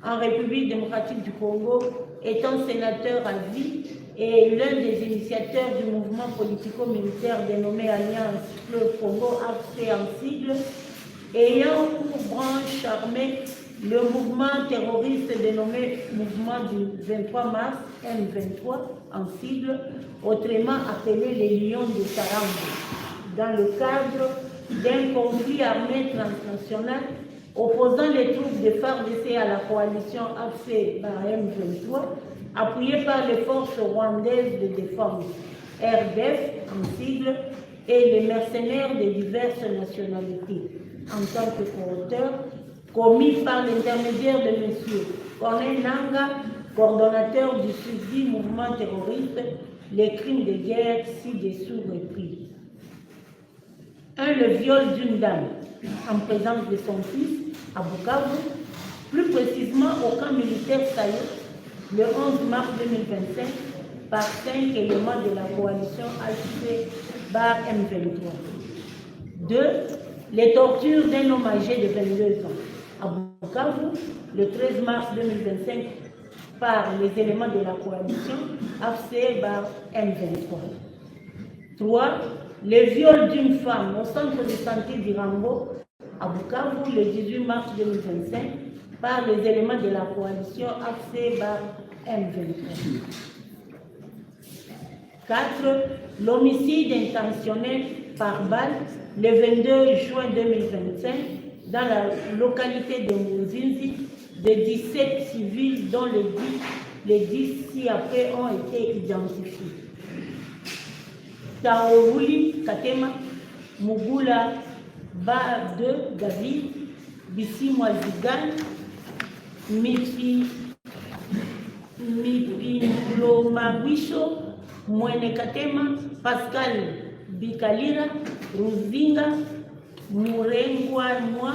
en République démocratique du Congo, étant sénateur à vie et l'un des initiateurs du mouvement politico-militaire dénommé Alliance Fleuve Congo, AFC en sigle, ayant pour branche armée le mouvement terroriste dénommé Mouvement du 23 mars, M23 en sigle, autrement appelé les Lions de Sarambo, dans le cadre d'un conflit armé transnational opposant les troupes de FARDC à la coalition AFC par M23, appuyée par les forces rwandaises de défense, RDF en sigle, et les mercenaires de diverses nationalités, en tant que co-auteur, commis par l'intermédiaire de M. Corneille Nanga, coordonnateur du susdit mouvement terroriste, les crimes de guerre ci-dessous repris. 1. Le viol d'une dame en présence de son fils à Bukavu, plus précisément au camp militaire Sayo, le 11 mars 2025, par 5 éléments de la coalition AFC bar M23. 2. Les tortures d'un homme âgé de 22 ans à Bukavu, le 13 mars 2025, par les éléments de la coalition AFC bar M23. 3. Le viol d'une femme au centre de santé d'Irambo à Bukavu le 18 mars 2025 par les éléments de la coalition AFC bar M23. 4. L'homicide intentionnel par balle le 22 juin 2025 dans la localité de Muzinzi de 17 civils dont les 10 ci-après ont été identifiés. Taouli Katema, Mugula Ba 2 David, Bissimwa Zigan, Mipi Lomagwisho, Mwene Katema, Pascal Bikalira, Ruzinga, Murengwa Mwa,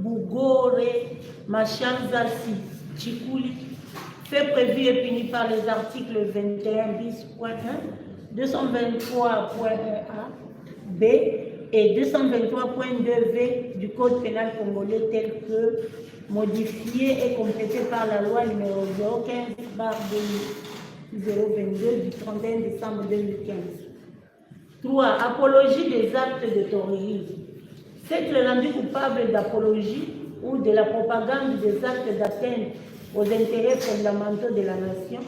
Bugore, Machanza Chikuli, fait prévu et puni par les articles 21 bis.1, 223.1a, B, et 223.2v du Code pénal congolais tel que modifié et complété par la loi numéro 015/022 du 31 décembre 2015. 3. Apologie des actes de terrorisme. S'être rendu coupable d'apologie ou de la propagande des actes d'atteinte aux intérêts fondamentaux de la nation,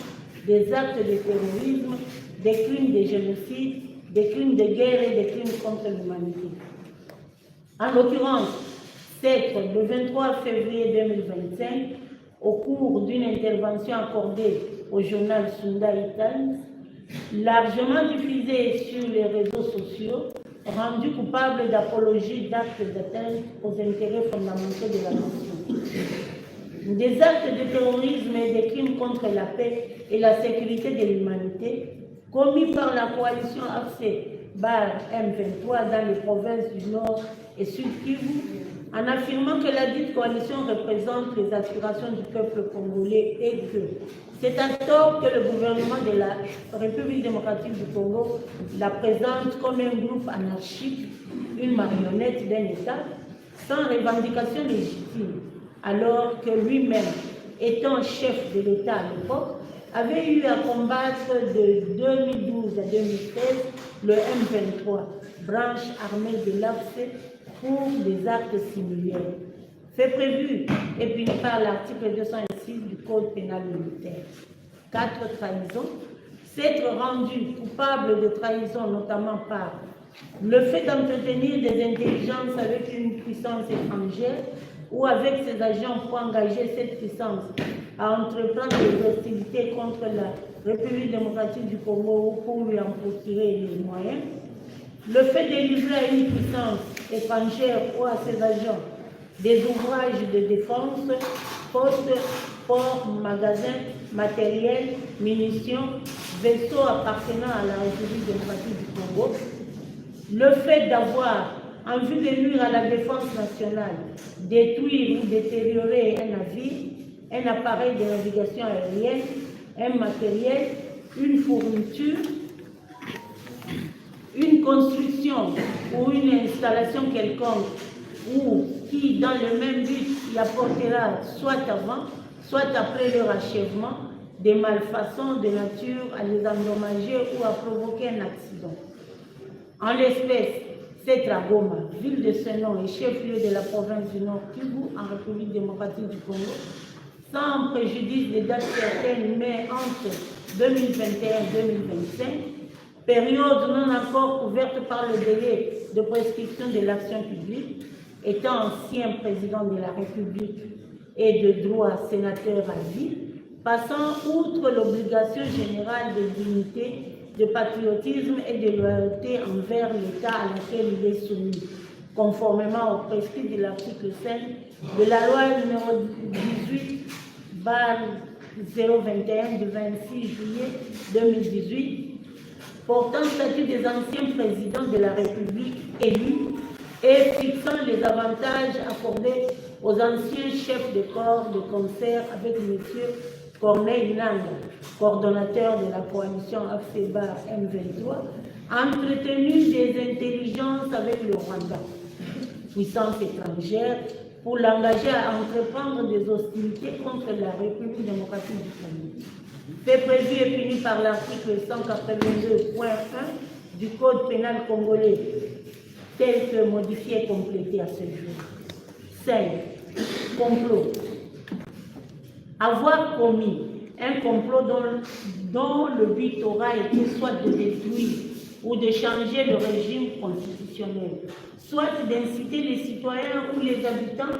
des actes de terrorisme, des crimes de génocide, des crimes de guerre et des crimes contre l'humanité. En l'occurrence, c'est le 23 février 2025, au cours d'une intervention accordée au journal Sundai Times, largement diffusée sur les réseaux sociaux, rendu coupable d'apologie d'actes d'atteinte aux intérêts fondamentaux de la nation. Des actes de terrorisme et des crimes contre la paix et la sécurité de l'humanité commis par la coalition AFC/M23 dans les provinces du Nord et Sud Kivu, en affirmant que la dite coalition représente les aspirations du peuple congolais et que c'est à tort que le gouvernement de la République démocratique du Congo la présente comme un groupe anarchique, une marionnette d'un État, sans revendication légitime, alors que lui-même, étant chef de l'État à l'époque, avait eu à combattre de 2012 à 2016 le M23, branche armée de l'AFC, pour des actes similaires. Fait prévu et puni par l'article 206 du Code pénal militaire. 4. Trahison. S'être rendu coupable de trahison, notamment par le fait d'entretenir des intelligences avec une puissance étrangère ou avec ses agents pour engager cette puissance à entreprendre des hostilités contre la République démocratique du Congo ou pour lui en procurer les moyens. Le fait de livrer à une puissance étrangère ou à ses agents des ouvrages de défense, postes, ports, magasins, matériel, munitions, vaisseaux appartenant à la République démocratique du Congo. Le fait d'avoir, en vue de nuire à la défense nationale, détruire ou détériorer un navire, un appareil de navigation aérienne, un matériel, une fourniture, une construction ou une installation quelconque ou qui, dans le même but, y apportera soit avant, soit après leur achèvement, des malfaçons de nature à les endommager ou à provoquer un accident. En l'espèce, c'est à Goma, ville de ce nom et chef-lieu de la province du Nord Kivu, en République démocratique du Congo, sans préjudice des dates certaines, mais entre 2021 et 2025, période non encore couverte par le délai de prescription de l'action publique, étant ancien président de la République et de droit sénateur à vie, passant outre l'obligation générale de dignité, de patriotisme et de loyauté envers l'État à laquelle il est soumis, conformément aux prescrits de l'article 5 de la loi numéro 18/021 du 26 juillet 2018, portant statut des anciens présidents de la République élus et fixant les avantages accordés aux anciens chefs de corps de concert avec M. Corneille Nangaa, coordonnateur de la coalition AFC/M23, entretenu des intelligences avec le Rwanda, puissance étrangère, pour l'engager à entreprendre des hostilités contre la République démocratique du Congo. Fait prévu et puni par l'article 182.1 du Code pénal congolais, tel que modifié et complété à ce jour. 5. Complot. Avoir commis un complot dont le but aura été soit de détruire ou de changer le régime constitutionnel, soit d'inciter les citoyens ou les habitants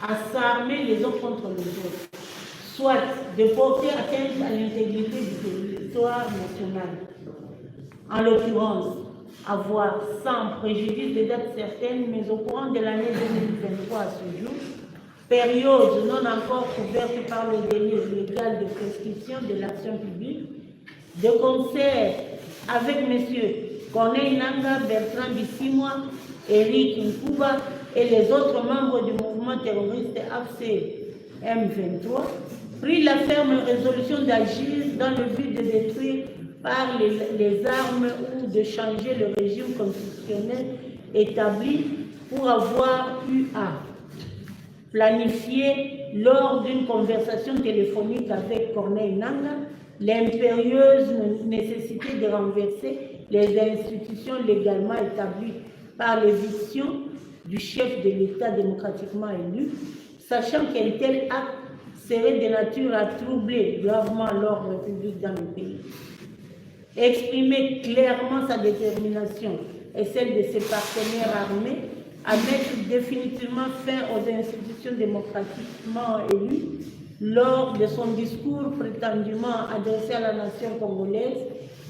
à s'armer les uns contre les autres, soit de porter atteinte à l'intégrité du territoire national. En l'occurrence, avoir, sans préjudice de dates certaines, mais au courant de l'année 2023 à ce jour, période non encore couverte par le délai légal de prescription de l'action publique, de concert avec M. Corneille Nangaa, Bertrand Bisimwa, Eric Nkuba et les autres membres du mouvement terroriste AFC/M23, pris la ferme résolution d'agir dans le but de détruire par les armes ou de changer le régime constitutionnel établi pour avoir eu à planifier lors d'une conversation téléphonique avec Corneille Nangaa l'impérieuse nécessité de renverser les institutions légalement établies par l'éviction du chef de l'État démocratiquement élu, sachant qu'un tel acte serait de nature à troubler gravement l'ordre public dans le pays. Exprimer clairement sa détermination et celle de ses partenaires armés à mettre définitivement fin aux institutions démocratiquement élues lors de son discours prétendument adressé à la nation congolaise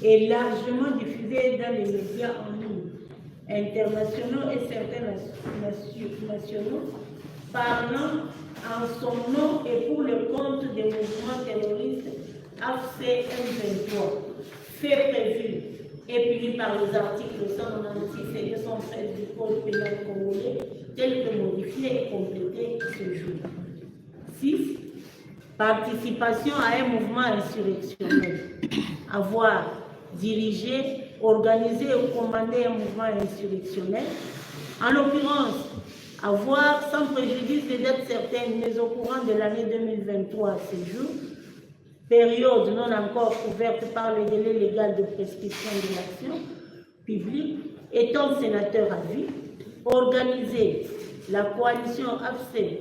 et largement diffusé dans les médias en ligne, internationaux et certains nationaux, parlant en son nom et pour le compte des mouvements terroristes AFC M23, fait prévu et puni par les articles 196 et 213 du Code pénal congolais, tels que modifiés et complétés ce jour. 6. Participation à un mouvement insurrectionnel. Avoir dirigé, organisé ou commandé un mouvement insurrectionnel. En l'occurrence, avoir, sans préjudice de dates certaines, mais au courant de l'année 2023 à ce jour, période non encore couverte par le délai légal de prescription de l'action publique, étant sénateur à vie, organiser la coalition AFC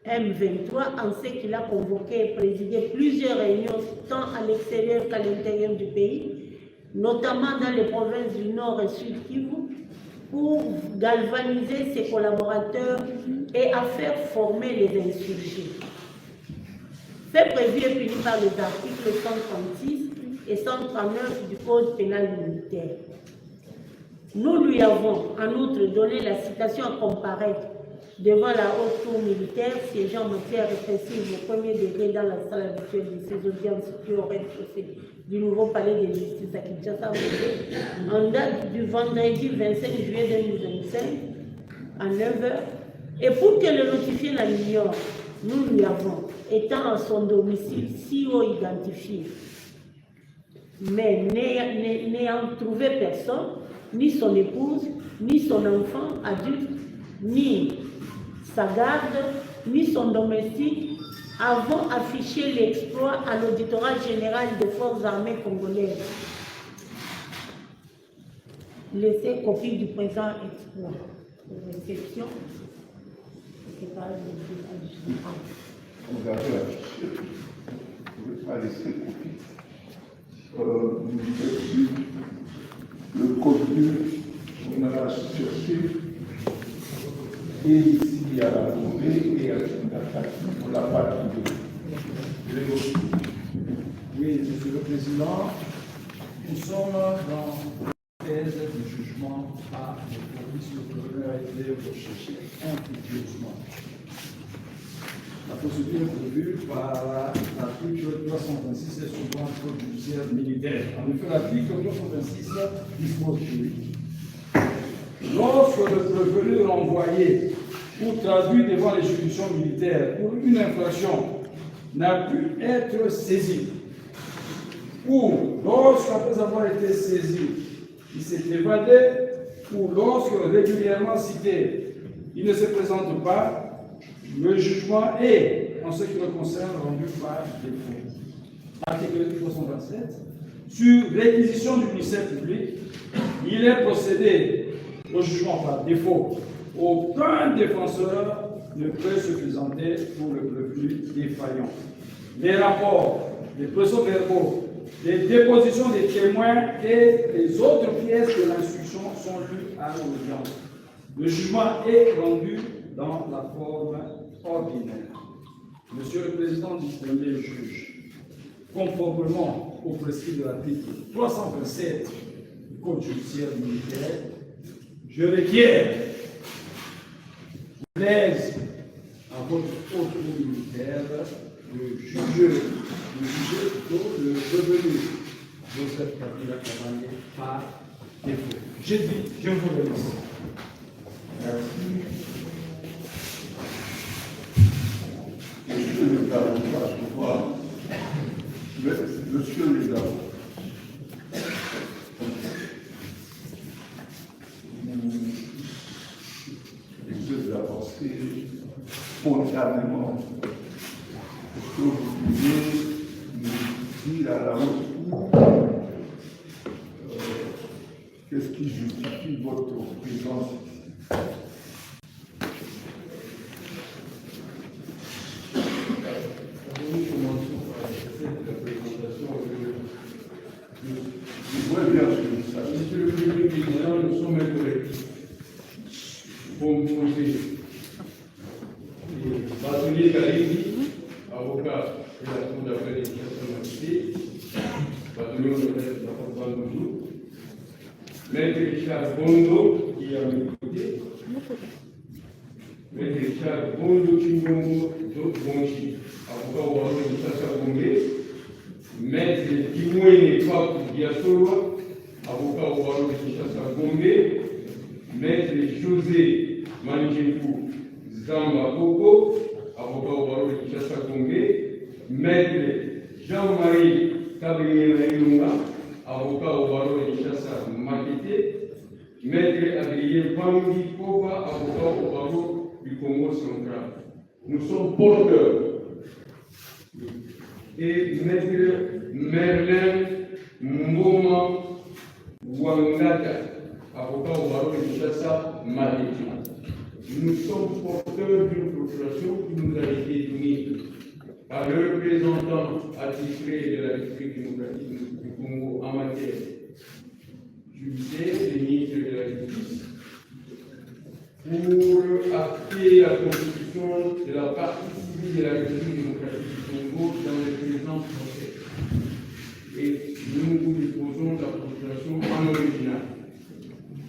M23 en ce qu'il a convoqué et présidé plusieurs réunions tant à l'extérieur qu'à l'intérieur du pays, notamment dans les provinces du Nord et Sud Kivu, pour galvaniser ses collaborateurs et à faire former les insurgés. Fait prévu et puni par les articles 136 et 139 du Code pénal militaire. Nous lui avons en outre donné la citation à comparaître devant la haute cour militaire siégeant en matière répressive au premier degré dans la salle habituelle de ces audiences qui auraient chaussé du nouveau palais de justice à Kinshasa en date du vendredi 25 juillet 2025 à 9h. Et pour qu'elle le notifie la l'ignore, nous lui avons, étant à son domicile si haut identifié, mais n'ayant trouvé personne, ni son épouse, ni son enfant adulte, ni sa garde, ni son domestique, avons affiché l'exploit à l'auditorat général des forces armées congolaises. Laissez copie du présent exploit de réception. Regardez la fiche. Vous ne pouvez pas laisser copie. Le contenu, on a cherché, et ici à la tombée et à l'attaque, on ne l'a pas trouvé. Oui, Monsieur le Président, nous sommes dans la thèse du jugement par le police. Le gouverneur a été recherché impétueusement. La procédure est prévue par l'article 326 et suivant du Code judiciaire militaire. En effet, l'article 326 dispose que lorsque le prévenu renvoyé ou traduit devant les juridictions militaires pour une infraction n'a pu être saisi, ou lorsqu'après avoir été saisi, il s'est évadé, ou lorsque régulièrement cité, il ne se présente pas, le jugement est, en ce qui le concerne, rendu par défaut. Article 327. Sur réquisition du ministère public, il est procédé au jugement par défaut. Aucun défenseur ne peut se présenter pour le prévenu défaillant. Les rapports, les procès-verbaux, les dépositions des témoins et les autres pièces de l'instruction sont lues à l'audience. Le jugement est rendu dans la forme ordinaire. Monsieur le Président du premier juge, conformément au prescrit de l'article 327 du Code judiciaire militaire, je requiers plaise à votre haute cour militaire de juger plutôt le revenu Joseph Kabila Kabange par défaut. J'ai dit, je vous remercie. Merci. Monsieur le Garant, Monsieur le Garant, spontanément. Est-ce que vous pouvez nous dire à la haute cour qu'est-ce qui justifie votre présence ici? Monsieur le Premier Président, nous sommes un collectif composé de Bâtonnier Kalibi, avocat de la Cour d'appel et de la Bâtonnier de la Bandou, Maître Richard Bondo, qui est à mes côtés, Maître Richard Bondo Chimbongo Bonchi, avocat au barreau de Kinshasa Gombe, Maître Kimoué Papu Diasoloa, avocat au barreau de Kinshasa Gombe, Maître José Manjepou Zamba Koko, avocat au barreau de Kinshasa Gombe, Maître Jean-Marie Kabriel Ilunga, avocat au barreau de Kinshasa Makete, Maître Adrien Bambi Koba, avocat au barreau du Congo central. Nous sommes porteurs. Et Maître Merlin Mboma Wangata, avocat au barreau de Kinshasa Makete. Nous sommes porteurs d'une procuration qui nous a été donnée par le représentant attitré de la République démocratique du Congo en matière judiciaire, le ministre de la Justice, pour acter la constitution de la partie civile de la République démocratique du Congo dans le présent procès. Et nous vous déposons la procuration en original.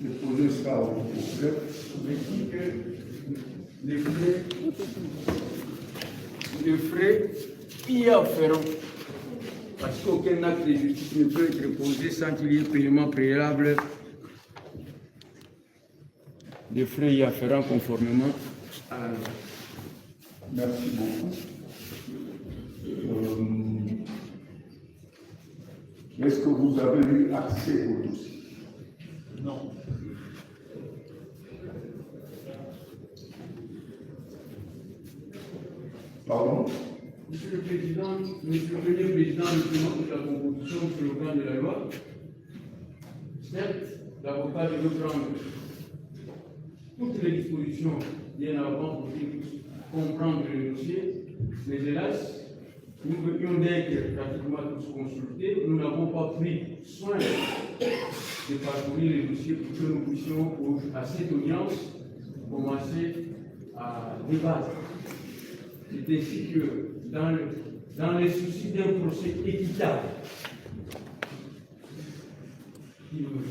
Déposer ça au procès. Les frais y afférents, parce qu'aucun acte de justice ne peut être posé sans qu'il y ait paiement préalable des frais y afférents conformément à la loi. Merci beaucoup. Est-ce que vous avez eu accès au dossier? Non. Pardon? Monsieur le Président, Monsieur le Premier Président, nous tenons la composition sur le plan de la loi. Certes, l'avocat devait prendre toutes les dispositions bien avant pour qu'il puisse comprendre le dossier, mais hélas, nous venions d'être pratiquement tous consultés, nous n'avons pas pris soin de parcourir les dossiers pour que nous puissions, à cette audience, commencer à débattre. C'est ainsi que, dans les soucis d'un procès équitable,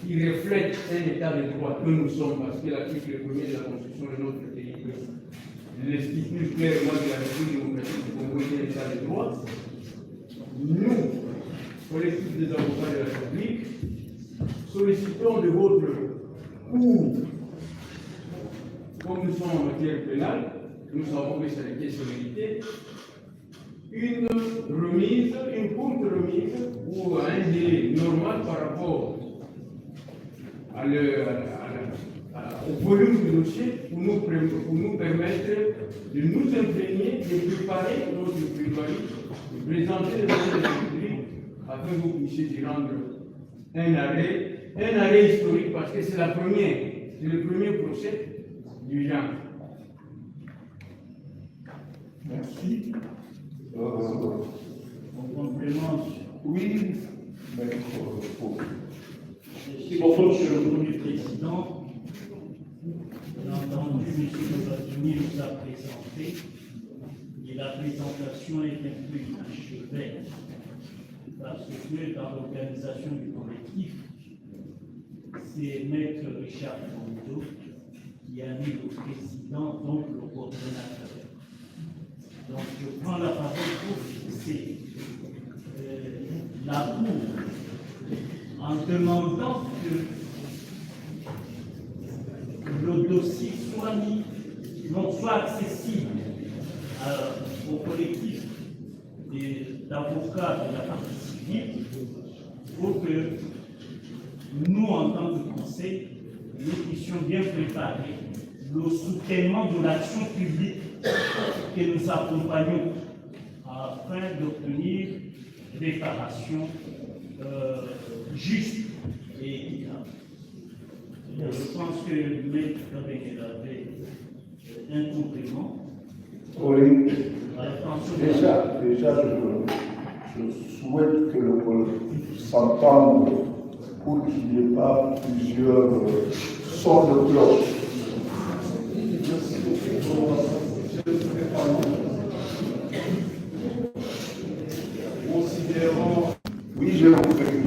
qui reflète un état de droit que nous sommes, parce que l'article 1er de la Constitution de notre pays l'explique clairement que la République démocratique du Congo est un état de droit, nous, collectif des avocats de la République, sollicitons de votre cour, comme nous sommes en matière pénale, nous savons que c'est la question une remise, une courte remise ou un délai normal par rapport au volume du dossier pour nous permettre de nous imprégner, de préparer notre plaidoyer, de présenter le dossier de la République afin que vous puissiez y rendre un arrêt historique parce que c'est le premier procès du genre. Merci. En complément. Oui, Merci beaucoup, Monsieur le Premier Président. On a entendu M. Le Bâtonnier nous a présenté, et la présentation est un peu inachevée, parce que dans l'organisation du collectif, c'est Maître Richard Bondo qui a mis le président, donc le coordonnateur. Donc je prends la parole pour fixer la Cour en demandant que le dossier soit accessible au collectif d'avocats de la partie civile pour que nous, en tant que conseil, nous puissions bien préparer le soutènement de l'action publique que nous accompagnons afin d'obtenir des réparations justes et équitables. Je pense que M. Kabengel avait un complément. Oui. À l'attention Déjà, je souhaite que le collectif s'entende pour qu'il n'y ait pas plusieurs sons de cloche. Considérant, oui, j'ai compris.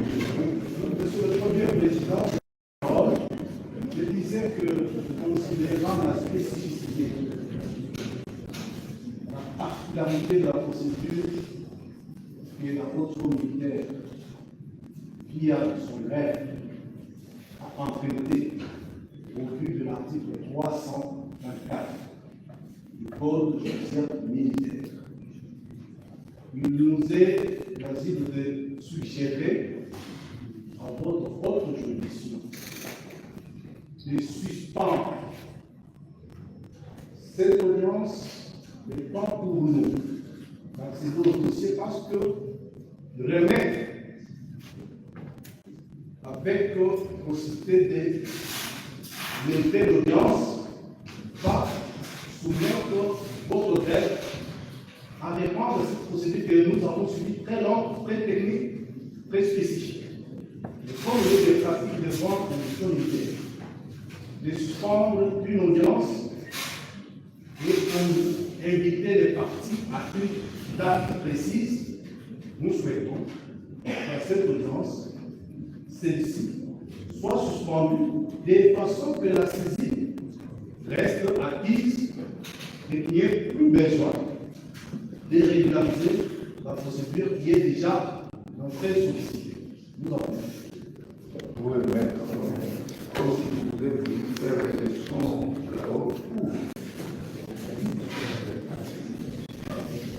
Monsieur le Premier Président, je disais que considérant la spécificité, la particularité de la procédure que la haute militaire, via son rêve, a emprunté au vu de l'article 324 du Code judiciaire militaire. Il nous est loisible de suggérer à votre haute juridiction de suspendre cette audience de temps pour nous dans ces autres dossiers parce que remettre avec possibilité de lever l'audience va soumettre votre tête à dépendre de cette procédure que nous avons suivie très longue, très technique, très spécifique. Et comme il y a des pratiques de vente en mission militaire, de suspendre une audience et pour inviter les parties à une date précise, nous souhaitons que cette audience, celle-ci, soit suspendue de façon que la saisie reste acquise et qu'il n'y ait plus besoin de régulariser la procédure qui est déjà très sollicitée. Nous avons. Oui, mais comme si vous voulez faire des sons de la haute cour.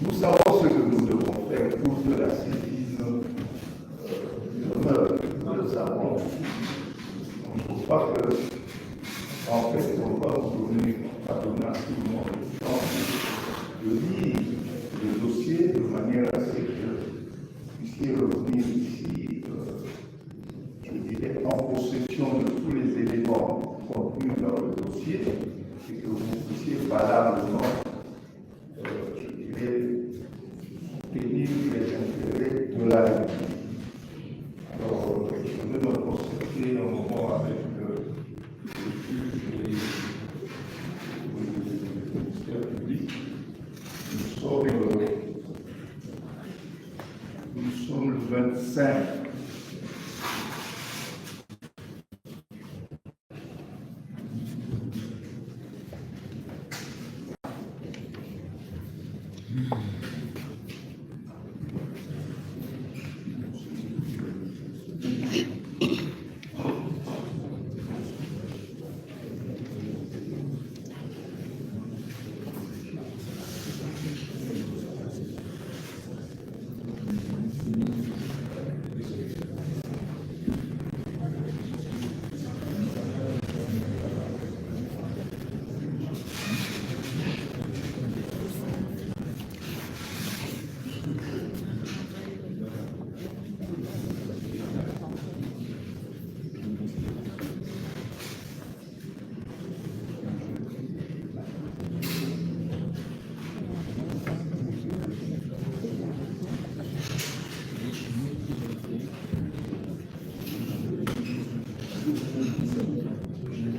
Nous savons ce que nous devons faire pour que la saisie demeure. Nous le savons. On ne trouve pas que, en fait, on va vous donner à tout le monde le temps de lire le dossier de manière à ce que vous puissiez revenir ici, je dirais, en possession de tous les éléments contenus dans le dossier et que vous puissiez valablement, je dirais, tenir les intérêts de la République. Alors, je vais me concerter un moment avec le ministère public. Nous sommes le 25.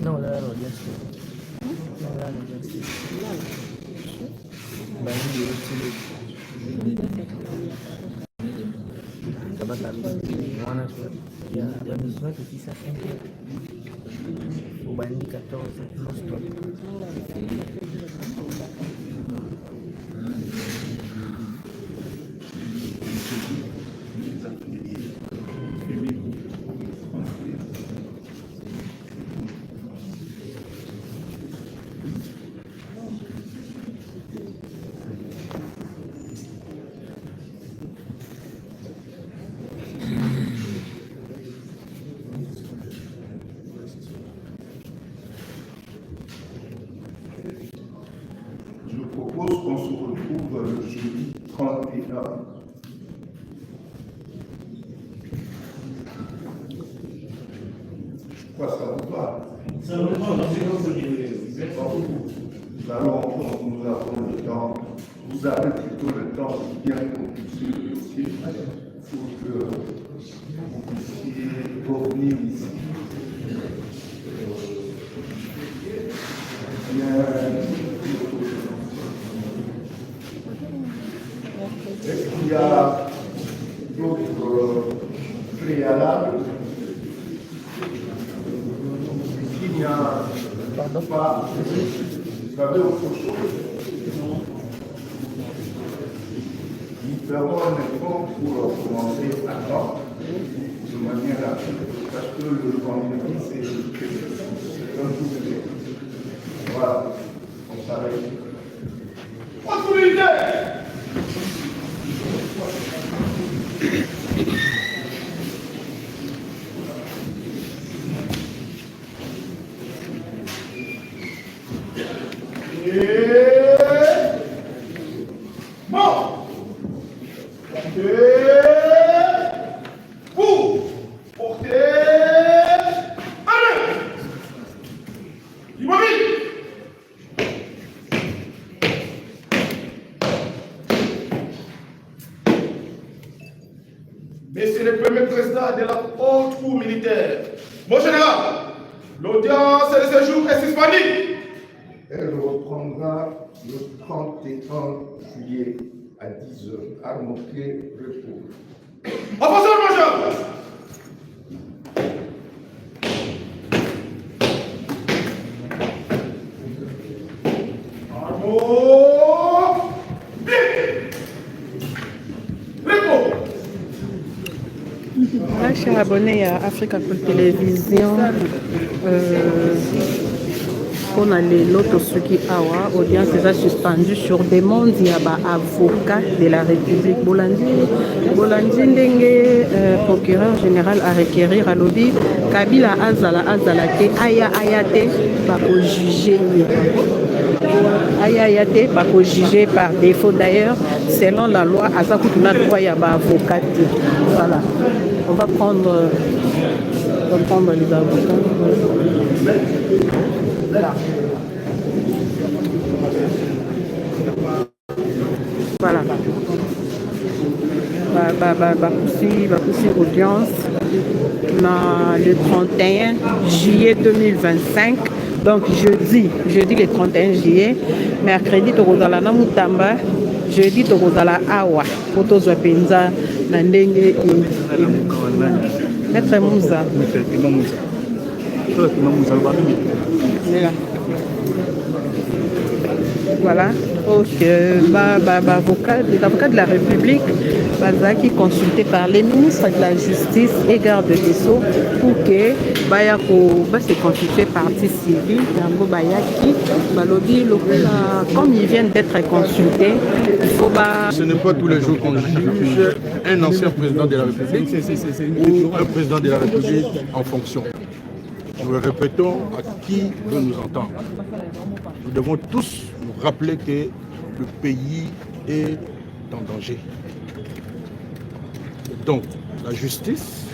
Non, là, l'audience. Non, là, l'audience. Il y a besoin de 6 à 5 heures. Au Bani 14, non-stop. 31. Je crois que ça vous va. Ça nous prend dans nous avons le temps, vous avez plutôt le temps de bien compulser le dossier pour que vous puissiez revenir ici. Est-ce qu'il y a d'autres préalables? Il n'y a pas. Vous avez autre chose? Nous ferons un effort pour commencer à temps, de manière rapide, parce que le vendredi, c'est un jour de. Voilà, on s'arrête. Possibilité! Monsieur le Premier Président de la Haute Cour militaire, mon général, l'audience de ce jour est suspendue. Elle reprendra le 31 juillet à 10h à Moquet repos. Offenseur major! Chers abonnés à Africa Télévision, on a les lotos Suki Awa, audience déjà suspendue sur demande il y a avocat de la République. Bolandi Ndenge, procureur général a requérir à lobby Kabila Azala te Ayate pour juger. Ayate pour juger par défaut d'ailleurs, selon la loi, Azakutuna droit il y a avocat. Voilà. On va prendre les avocats. Voilà. Pousser audience le 31 juillet 2025. Donc jeudi le 31 juillet, mercredi tokozala na Mutamba, jeudi tokozala awa po tozwa penza na ndenge Maître Moussa. Voilà. Donc, les avocats de la République qui consultés par les ministres de la Justice et garde des Sceaux pour que se constituer partie civile, comme ils viennent d'être consultés, il faut pas... Ce n'est pas tous les jours qu'on juge un ancien président de la République ou un président de la République en fonction. Nous répétons à qui veut nous entendre. Nous devons tous nous rappeler que le pays est en danger. Donc, la justice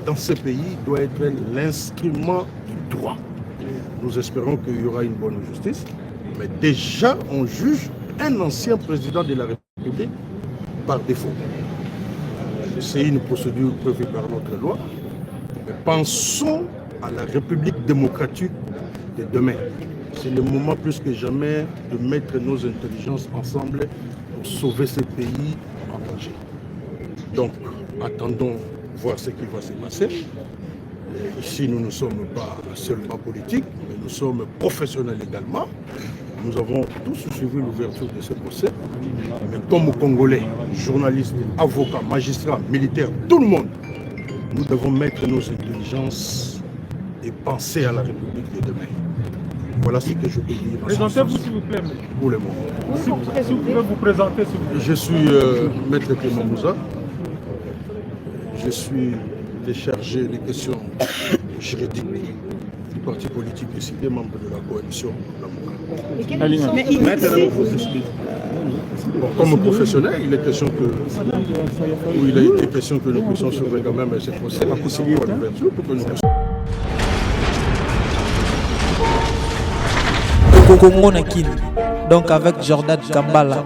dans ce pays doit être l'instrument du droit. Nous espérons qu'il y aura une bonne justice, mais déjà on juge un ancien président de la République par défaut. C'est une procédure prévue par notre loi, mais pensons à la République démocratique de demain. C'est le moment plus que jamais de mettre nos intelligences ensemble pour sauver ce pays en danger. Donc, attendons voir ce qui va se passer. Ici, nous ne sommes pas seulement politiques, mais nous sommes professionnels également. Nous avons tous suivi l'ouverture de ce procès. Mais comme Congolais, journalistes, avocats, magistrats, militaires, tout le monde, nous devons mettre nos intelligences et penser à la République de demain. Voilà ce que je peux dire. Présentez-vous s'il vous plaît. Pour le moment. Si vous pouvez vous présenter s'il vous plaît. Je suis Maître Clément Moussa. Je suis déchargé des questions juridiques du parti politique décidé, membre de la coalition. Mais ici, bon, comme professionnel, il est question que, où il a été question que nous puissions sauver quand même cette procès, la possibilité de l'ouverture pour que nous puissions. Donc avec Jordan Kambala.